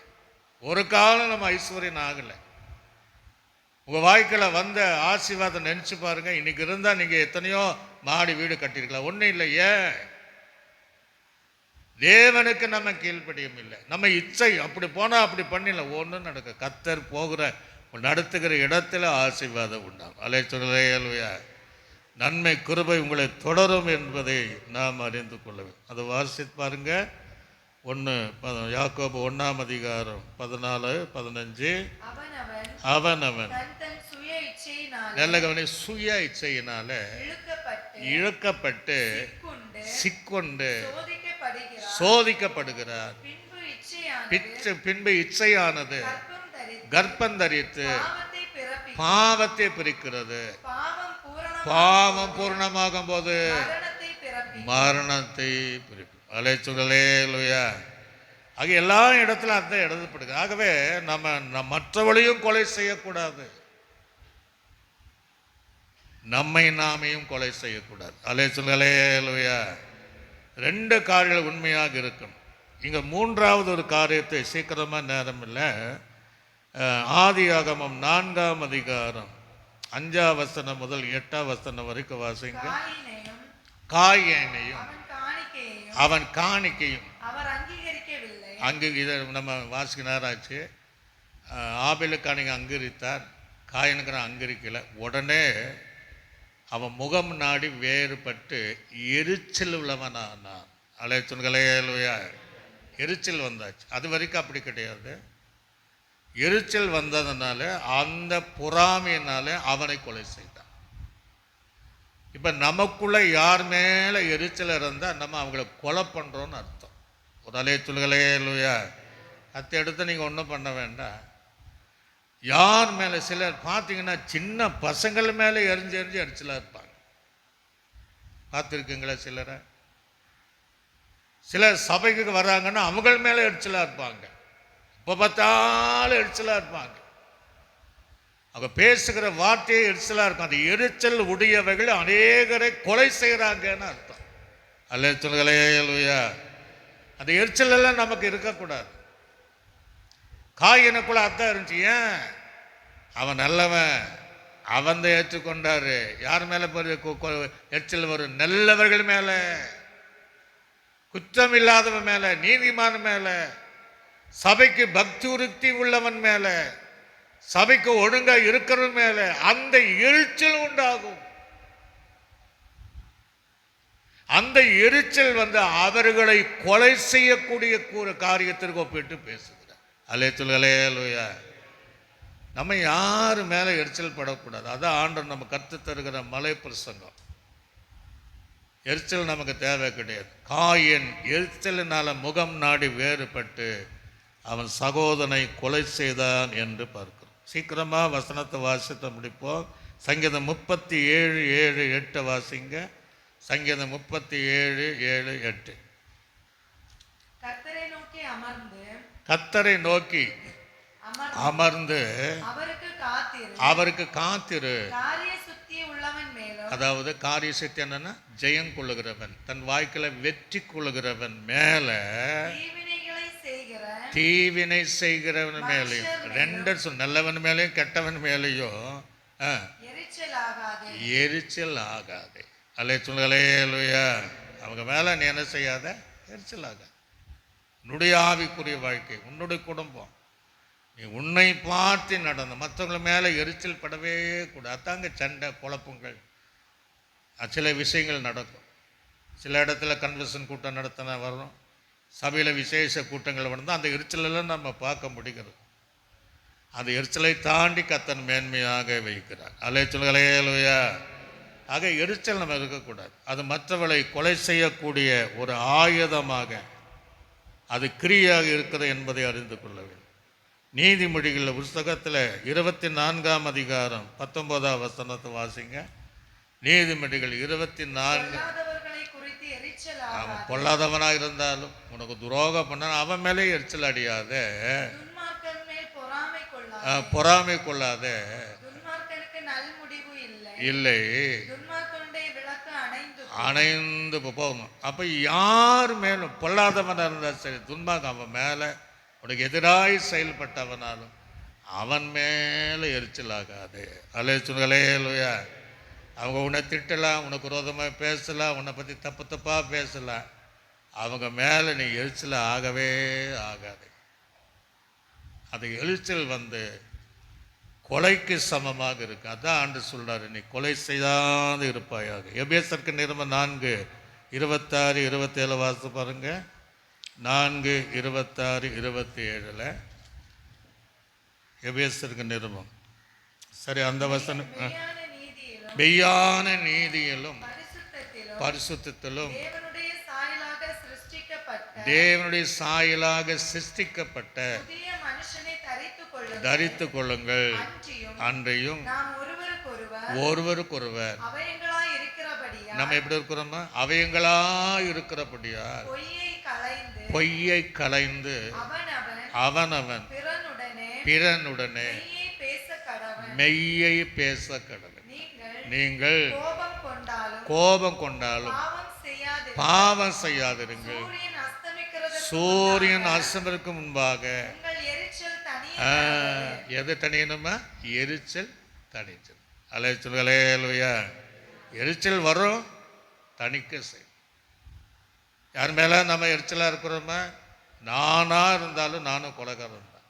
ஒரு காலம் நம்ம ஐஸ்வர்யன் ஆகலை. உங்கள் வாழ்க்கையில் வந்த ஆசீர்வாதம் நினச்சி பாருங்க. இன்னைக்கு இருந்தால் நீங்கள் எத்தனையோ மாடி வீடு கட்டியிருக்கலாம். ஒன்றும் இல்லை. ஏன்? தேவனுக்கு நம்ம கீழ்ப்படியும் இல்லை. நம்ம இச்சை அப்படி போனால் அப்படி பண்ணிடல, ஒன்றும் நடக்க. கர்த்தர் போகிற நடத்துகிற இடத்துல ஆசீர்வாதம் உண்டாகும். அல்லேலூயா. நன்மை கிருபை உங்களை தொடரும் என்பதை நாம் அறிந்து கொள்ள வேண்டும். அதை வாசித்து பாருங்க. யாக்கோபு 1ஆம் அதிகாரம் 14-15. அவனவன் நல்ல கவனி, சுய இச்சையினால இழுக்கப்பட்டு சிக்கொண்டு சோதிக்கப்படுகிறார். பின்பு இச்சையானது கர்ப்பம் தரித்து பாவத்தை பிரிக்கிறது. பாவம் பூர்ணமாகும் போது மரணத்தை பிறப்பிக்கும். மரணத்தை பிரிக்கும். அல்லேலூயா. ஆக எல்லா இடத்துல அந்த எழுதப்படுது. ஆகவே நம்ம மற்றவளையும் கொலை செய்யக்கூடாது, நம்மை நாமையும் கொலை செய்யக்கூடாது. அல்லேலூயா. ரெண்டு காரியங்கள் உண்மையாக இருக்கணும். இங்கே மூன்றாவது ஒரு காரியத்தை சீக்கிரமாக நேரம் இல்லை, ஆதியாகமம் 4ஆம் அதிகாரம் 5ஆம் வசனம் முதல் 8ஆம் வசனம் வரைக்கும் வாசிங்க. காயினையும் காயனையும் அவன் காணிக்கையையும் அவன் காணிக்கையும் அவர் அங்கீகரிக்கவில்லை. அங்கு இதை நம்ம வாசிக்க நேராச்சு. ஆபேலுக்கு நீங்கள் அங்கீகரித்தார், காயனுக்கு நான் அங்கீகரிக்கலை. உடனே அவன் முகம் நாடி வேறுபட்டு எரிச்சல் உள்ளவனானான். அல்லேலூயா. எரிச்சல் வந்தாச்சு. அது வரைக்கும் அப்படி கிடையாது. எரிச்சல் வந்ததுனால அந்த பொறாமையினால அவனை கொலை செய்தான். இப்போ நமக்குள்ள யார் மேலே எரிச்சல் இருந்தால் நம்ம அவங்கள கொலை பண்ணுறோன்னு அர்த்தம். ஒரு அல்லேலூயா. கத்தை எடுத்து நீங்கள் ஒன்றும் பண்ண வேண்டாம். யார் மேலே சிலர் பார்த்தீங்கன்னா சின்ன பசங்கள் மேலே எரிஞ்சு எரிச்சலாக இருப்பாங்க. பார்த்துருக்குங்களா சிலரை? சிலர் சபைக்கு வராங்கன்னா அவங்க மேலே எரிச்சலாக இருப்பாங்க. இப்போ பார்த்தாலும் எரிச்சலாக இருப்பாங்க. அவங்க பேசுகிற வார்த்தையே எரிச்சலாக இருக்கும். அந்த எரிச்சல் உடையவைகள் அநேகரை கொலை செய்கிறாங்கன்னு அர்த்தம். அல்லேலூயா. அந்த எரிச்சல் எல்லாம் நமக்கு இருக்கக்கூடாது. காயினுக்குள்ள அர்த்தம் இருந்துச்சு. ஏன்? அவன் நல்லவன், அவன் தான் ஏற்றுக்கொண்டாரு. யார் மேலே எரிச்சல் வரும்? நல்லவர்கள் மேலே, குற்றம் இல்லாதவன் மேலே, நீதிமான மேலே, சபைக்கு பக்தி உறுத்தி உள்ளவன் மேலே, சபைக்கு ஒழுங்கா இருக்கிறவன் மேலே அந்த எரிச்சல் உண்டாகும். அந்த எரிச்சல் அவர்களை கொலை செய்யக்கூடிய காரியத்திற்கு ஒப்பிட்டு பேசுகிறார். அல்லேலூயா. நம்ம யாரு மேலே எரிச்சல் படக்கூடாது. அதான் ஆண்டவர் நம்ம கற்று தருகிற மலை பிரசங்கம். எரிச்சல் நமக்கு தேவை கிடையாது. காயின் எரிச்சலினால முகம் நாடி வேறுபட்டு அவன் சகோதரனை கொலை செய்தான் என்று பார்க்கிறோம். சீக்கிரமாக வசனத்தை வாசித்த முடிப்போம். சங்கீதம் 37:7-8 வாசிங்க. சங்கீதம் 37:7-8. கர்த்தரை நோக்கி அமர்ந்து கர்த்தரை நோக்கி அமர்ந்து அவருக்கு காத்திரு. காரிய சுத்தி உள்ளவன் மேலும், அதாவது காரிய சுத்தி என்னன்னா ஜெயம் கொள்ளுகிறவன், தன் வாய்க்குள்ள வெற்றி கொள்ளுகிறவன் மேல, தீவினை செய்கிறவன் மேலையும், ரெண்டு நல்லவன் மேலையும் கெட்டவன் மேலையும் எரிச்சல் ஆகாது. அல்லேலூயா. அவங்க மேல நீ என்ன செய்யாத? எரிச்சல் ஆகாது. உன்னுடைய ஆவிக்குரிய வாழ்க்கை, உன்னுடைய குடும்பம், நீ உன்னை பார்த்து நடந்த மற்றவங்க மேலே எரிச்சல் படவே கூடாது. அதாங்க சண்டை குழப்பங்கள், சில விஷயங்கள் நடக்கும். சில இடத்துல கன்வென்ஷன் கூட்டம் நடத்தின வரும், சபையில் விசேஷ கூட்டங்கள் வந்து அந்த எரிச்சலெல்லாம் நம்ம பார்க்க முடிகிறது. அந்த எரிச்சலை தாண்டி கர்த்தர் மேன்மையாக வைக்கிறார். அல்லேலூயா. ஆக எரிச்சல் நம்ம இருக்கக்கூடாது. அது மற்றவர்களை கொலை செய்யக்கூடிய ஒரு ஆயுதமாக அது கிரியாக இருக்கிறது என்பதை அறிந்து கொள்ள வேண்டும். நீதிமொழிகள் புஸ்தகத்தில் 24ஆம் அதிகாரம் 19ஆம் வசனத்தை வாசிங்க. நீதிமொழிகள் 24. அவன் பொல்லாதவனாக இருந்தாலும் உனக்கு துரோகம் பண்ண அவன் மேலே எரிச்சல் அடியாத, பொறாமை கொள்ளாத. இல்லை, அணைந்து போகணும். அப்போ யார் மேலும் பொல்லாதவனாக இருந்தால் சரி, துன்மார்க்கம் அவன் மேலே உனக்கு எதிராய் செயல்பட்டவனாலும் அவன் மேலே எரிச்சல் ஆகாது. அல்லேலூயா. அவங்க உன்னை திட்டலாம், உனக்கு விரோதமாக பேசலாம், உன்னை பற்றி தப்பு தப்பாக பேசலாம், அவங்க மேலே நீ எரிச்சல் ஆகவே ஆகாது. அது எரிச்சல் கொலைக்கு சமமாக இருக்கு. அதான் ஆண்டு சொல்றாரு, நீ கொலை செய்யாத இருப்பாயாக. எபேசருக்கு நிருபம் 4:26-27 வாசித்து பாருங்க. 4:26-27 எபேசருக்கு நிருபம். சரி, அந்த வசனம். மெய்யான நீதியிலும் பரிசுத்தத்திலும் தேவனுடைய சாயலாக சிருஷ்டிக்கப்பட்ட தரித்து கொள்ளுங்கள். அன்றையும் ஒருவருக்கொருவர் நம்ம எப்படி இருக்கிறோமா? அவைங்களா இருக்கிறபடியா பொய்யை களைந்து அவனவன் பிறனுடனே மெய்யை பேச கடவன். நீங்கள் கோபம் கொண்டாலும் பாவம் செய்யாதிருங்கள். சூரியன் அஸ்தமருக்கு முன்பாக எது தனியணுமா? எரிச்சல் தனிச்சல். அலைச்சல்களேலுயா. எரிச்சல் வரும், தணிக்க செய்யும். யார் மேல நம்ம எரிச்சலா இருக்கிறோமா? நானா இருந்தாலும் நானும் கொலைகாரன் தான்.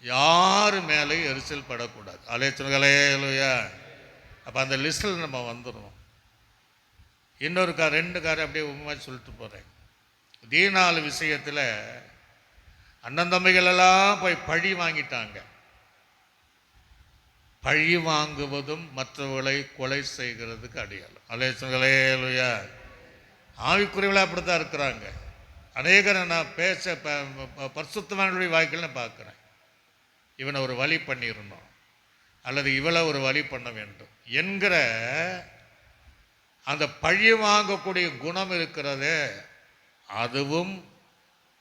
யாரு மேலேயும் எரிச்சல் படக்கூடாது. அலைச்சல்களேலுயா. அப்போ அந்த லிஸ்டில் நம்ம வந்துடுவோம். இன்னொரு ரெண்டு காரை அப்படியே உண்மை சொல்லிட்டு போகிறேன். தீனாலு விஷயத்தில் அண்ணன் தம்பிகள் எல்லாம் போய் பழி வாங்கிட்டாங்க. பழி வாங்குவதும் மற்றவர்களை கொலை செய்கிறதுக்கு அடையாளம். அலேலுயா. ஆவிக்குறைவில் அப்படித்தான் இருக்கிறாங்க. அநேகரை நான் பேச பரிசுத்தவான்களுடைய வாய்க்குள்ள பார்க்குறேன். இவனை ஒரு வழி பண்ணிடணும் அல்லது இவளை ஒரு வழி பண்ண வேண்டும் என்கிற அந்த பழி வாங்கக்கூடிய குணம் இருக்கிறதே, அதுவும்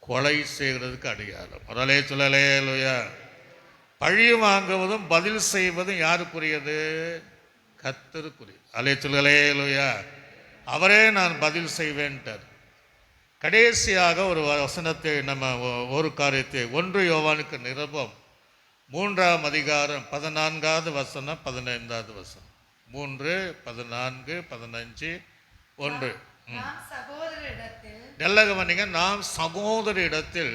கொலை செய்கிறதுக்கு அடையாளம். அதனாலே சொல்லலேலுயா. பழி வாங்குவதும் பதில் செய்வதும் யாருக்குரியது? கர்த்தருக்குரியது. அலே சொல்லலேலுயா. அவரே நான் பதில் செய்வேன்ட்டார். கடைசியாக ஒரு வசனத்தை நம்ம ஒரு காரியத்தை 1 யோவானுக்கு நிருபம் 3ஆம் அதிகாரம் 14வது வசனம் 15வது வசனம். 3, 14, 15, 1. நல்ல கவனிங்க. நாம் சகோதர இடத்தில்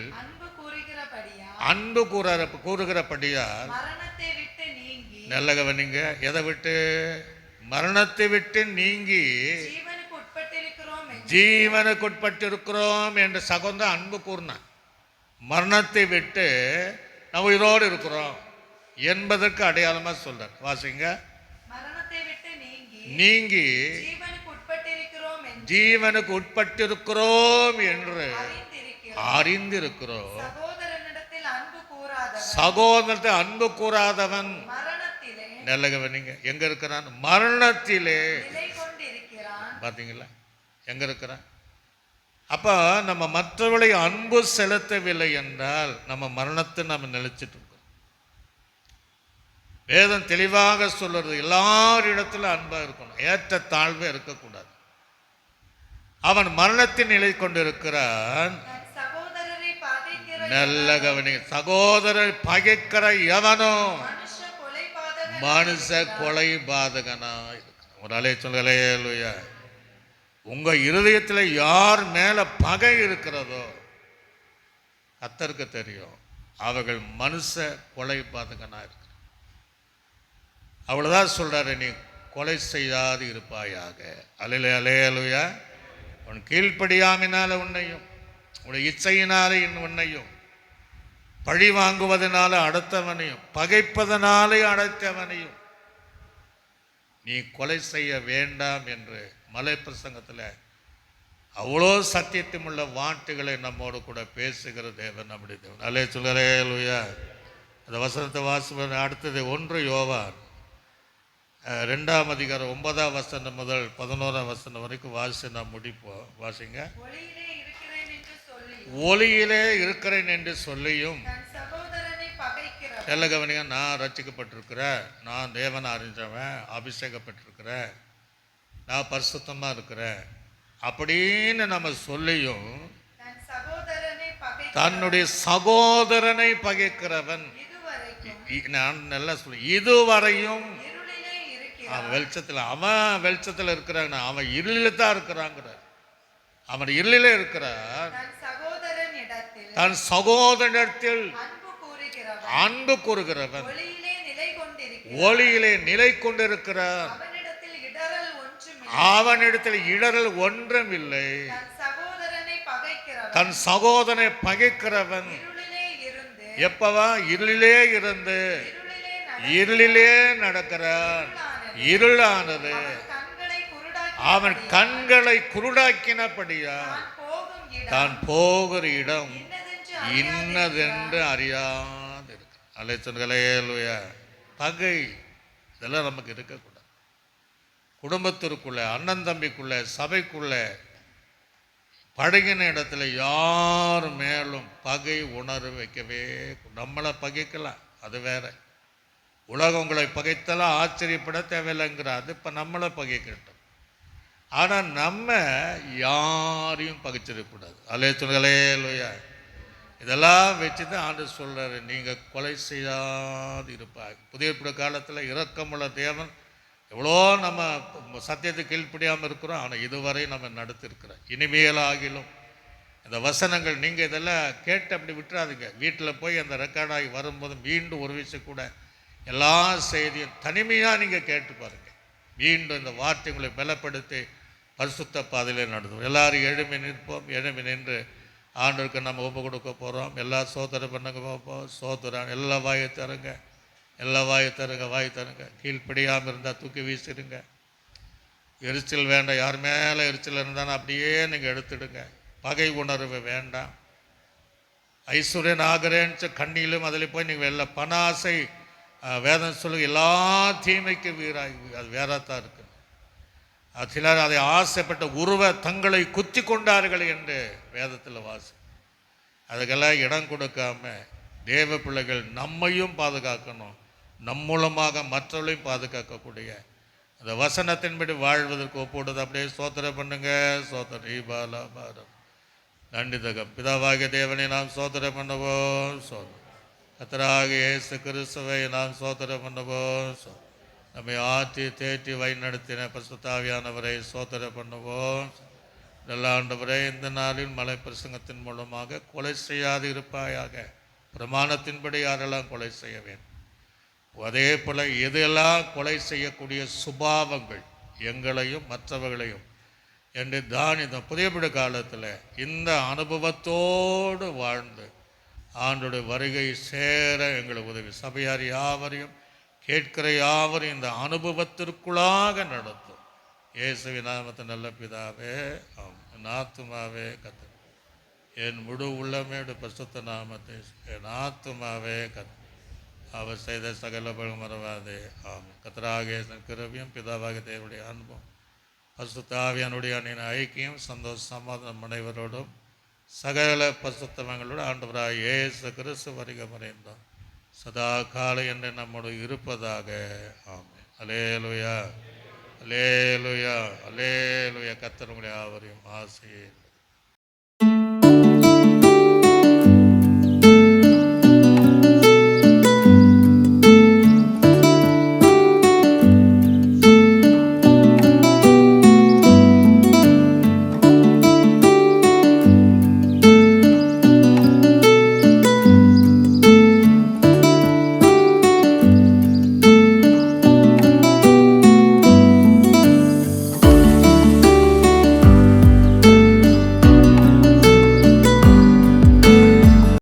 அன்பு கூறுகிறபடியால் நல்ல கவனிங்க. எதை விட்டு? மரணத்தை விட்டு நீங்கி ஜீவனுக்கு உட்பட்டிருக்கிறோம் என்று சகோதர அன்பு கூறினான். மரணத்தை விட்டு நம்ம இதோடு இருக்கிறோம் என்பதற்கு அடையாளமா சொல்றார். வாசிங்க. நீங்கி ஜீவனுக்கு உட்பட்டிருக்கிறோம் என்று அறிந்திருக்கிறோம். சகோதரத்தை அன்பு கூறாதவன் நல்ல கவனிங்க. எங்க இருக்கிறான்? மரணத்திலே. பாத்தீங்களா எங்க இருக்கிறான்? அப்ப நம்ம மற்றவர்களை அன்பு செலுத்தவில்லை என்றால் நம்ம மரணத்தை நம்ம நிலைச்சிட்டு இருக்கோம். வேதம் தெளிவாக சொல்றது, எல்லாரிடத்திலும் அன்பா இருக்கணும், ஏற்ற தாழ்வே இருக்கக்கூடாது. அவன் மரணத்தின் நிலை கொண்டிருக்கிறான். நல்ல கவனி. சகோதரரை பகைக்கிற எவனோ மனுஷ கொலை பாதகனா இருக்கிறான். ஒரு அலை சொல்லலையா. உங்க இருதயத்தில் யார் மேல பகை இருக்கிறதோ கர்த்தருக்கு தெரியும். அவர்கள் மனுஷ கொலை பாதகனா இருக்கிறார். அவ்வளவுதான் சொல்றாரு, நீ கொலை செய்யாது இருப்பாயாக. அலையா. உன் கீழ்ப்படியாமினால உன்னையும் உன்னுடைய இச்சையினாலே உன்னையும் பழி வாங்குவதனால அடுத்தவனையும் பகைப்பதனாலே அடைத்தவனையும் நீ கொலை செய்ய வேண்டாம் என்று மலை பிரசங்கத்தில் அவ்வளோ சத்தியத்தும் உள்ள வார்த்தைகளை நம்மோடு கூட பேசுகிற தேவன் நம்முடைய தேவன். அலே சொல்லலேலுயா. அந்த வசனத்தை வாசுவன். அடுத்தது 1 யோவான் 2ஆம் அதிகாரம் 9ஆம் வசனம் முதல் 11ஆம் வசனம் வரைக்கும் வாசி நாம் முடிப்போம். வாசிங்க. ஒளியிலே இருக்கிறேன் என்று சொல்லியும் நல்ல கவனிங்க. நான் ரட்சிக்கப்பட்டிருக்கிறேன், நான் தேவனை அறிஞ்சவன், அபிஷேகப்பட்டிருக்கிறேன், நான் பரிசுத்தமாக இருக்கிறேன் அப்படின்னு நம்ம சொல்லியும் தன்னுடைய சகோதரனை பகைக்கிறவன் நான் நல்லா சொல்லு இதுவரையும் அவன் வெளிச்சத்தில் இருக்கிறான். அவன் இருளில் தான் இருக்கிறாங்கிற. அவன் இருளிலே இருக்கிறான். தன் சகோதரனிடத்தில் அன்பு கூறுகிறவன் ஒளியிலே நிலை கொண்டிருக்கிறான். அவனிடத்தில் இடரல் ஒன்றும் இல்லை. தன் சகோதரனை பகைக்கிறவன் எப்பவா? இருளிலே இருந்து இருளிலே நடக்கிறான். இருளானது அவன் கண்களை குருடாக்கினபடியா தான் போகிற இடம் இன்னதென்று அறியாது இருக்கு. அலைச்சல்களேலுயா. பகை இதெல்லாம் நமக்கு இருக்கக்கூடாது. குடும்பத்திற்குள்ளே, அண்ணன் தம்பிக்குள்ளே, சபைக்குள்ளே பழகின இடத்துல யார் மேலும் பகை உணர்வு வைக்கவே. நம்மளை பகைக்கலாம், அது வேற. உலகம் உங்களை பகைத்தெல்லாம் ஆச்சரியப்பட தேவையில்லைங்கிறார். அது இப்போ நம்மளை பகைக்கட்டும். ஆனால் நம்ம யாரையும் பகைச்சிடக்கூடாது. அல்லேலூயா. இதெல்லாம் வச்சு தான் ஆண்டவர் சொல்கிறாரு, நீங்கள் கொலை செய்யாது இருப்பாங்க. புதிய ஏற்பாடு காலத்தில் இரக்கமுள்ள தேவன் எவ்வளோ நம்ம சத்தியத்தை கீழ்ப்படியாமல் இருக்கிறோம், ஆனால் இதுவரை நம்ம நடத்திருக்கிறோம். இனிமேலாகிலும் இந்த வசனங்கள் நீங்கள் இதெல்லாம் கேட்டு அப்படி விட்டுறாதீங்க. வீட்டில் போய் அந்த ரெக்கார்டாகி வரும்போது மீண்டும் ஒரு விஷயம் கூட எல்லா செய்தியும் தனிமையாக நீங்கள் கேட்டு பாருங்கள். மீண்டும் இந்த வார்த்தைகளை பலப்படுத்தி பரிசுத்த பாதையில் நடத்துவோம். எல்லாரும் எழுமி நிற்போம். எழுமி நின்று ஆண்டவருக்கு நம்ம ஒப்பு கொடுக்க போகிறோம். எல்லா சோதனை பண்ணுங்க பார்ப்போம். சோதரான் எல்லா வாயை தருங்க, எல்லா வாயை தருங்க, வாய் தருங்க. கீழ்ப்படியாமல் இருந்தால் தூக்கி வீசிடுங்க. எரிச்சல் வேண்டாம். யார் மேலே எரிச்சல் இருந்தாலும் அப்படியே நீங்கள் எடுத்துடுங்க. பகை உணர்வு வேண்டாம். ஐஸ்வர்யன் ஆகிறேன்னு கண்ணிலும் அதில் போய் நீங்கள் வெளில பண ஆசை வேதம் சொல்லு எல்லா தீமைக்கு வீராகி அது வேறத்தான் இருக்கு. சிலர் அதை ஆசைப்பட்ட உருவ தங்களை குத்தி கொண்டார்கள் என்று வேதத்தில் வாசி. அதுக்கெல்லாம் இடம் கொடுக்காம தேவ பிள்ளைகள் நம்மையும் பாதுகாக்கணும், நம் மூலமாக மற்றவர்களையும் பாதுகாக்கக்கூடிய அந்த வசனத்தின்படி வாழ்வதற்கு ஒப்புடுது. அப்படியே சோத்திரம் பண்ணுங்க. சோத்திரம் ஈபாலா பாரம் தண்டிதகம். பிதாவாகிய தேவனை நாம் சோத்திரம் பண்ணுவோம். சோதரம் கர்த்தராகிய இயேசு கிறிஸ்துவை நாம் சோத்திரம் பண்ணுவோம். நம்மை ஆற்றி தேற்றி வழிநடத்தின பரிசுத்த ஆவியானவரை சோத்திரம் பண்ணுவோம். நல்ல ஆண்டவரே, இந்த நாளில் மலை பிரசங்கத்தின் மூலமாக கொலை செய்யாது இருப்பாயாக. பிரமாணத்தின்படி யாரெல்லாம் கொலை செய்ய வேண்டும், அதே போல் எதெல்லாம் கொலை செய்யக்கூடிய சுபாவங்கள் எங்களையும் மற்றவர்களையும் என்று தான் இந்த புதிய ஏற்பாடு காலத்தில் இந்த அனுபவத்தோடு வாழ்ந்து ஆண்டோட வருகை சேர எங்களுக்கு உதவி. சபையார் யாவரையும் கேட்கிற யாவரையும் இந்த அனுபவத்திற்குள்ளாக நடத்தும். இயேசுவின் நாமத்தை நல்ல பிதாவே ஆம். என் ஆத்துமாவே கத்து, என் முழு உள்ளமேடு பரிசுத்த நாமத்தை, என் ஆத்துமாவே கத்து, அவர் செய்த சகல பலம் மறவாதே ஆம். கர்த்தராகிய கிருபையும் பிதாவாகிய தேவனுடைய அன்பும் பரிசுத்த ஆவியானுடைய அன்பின் ஐக்கியம் சந்தோஷ சமாதானம் அனைவரோடும் சகல பரிசுத்தவங்களோடு ஆண்டவராக இயேசு கிறிஸ்து வருகை மறைந்தோம் சதா காலை என்று நம்மோடு இருப்பதாக ஆமென். அல்லேலூயா, அல்லேலூயா, அல்லேலூயா. கர்த்தர் உங்களை யாவரையும் ஆசீர்வதிப்பாராக.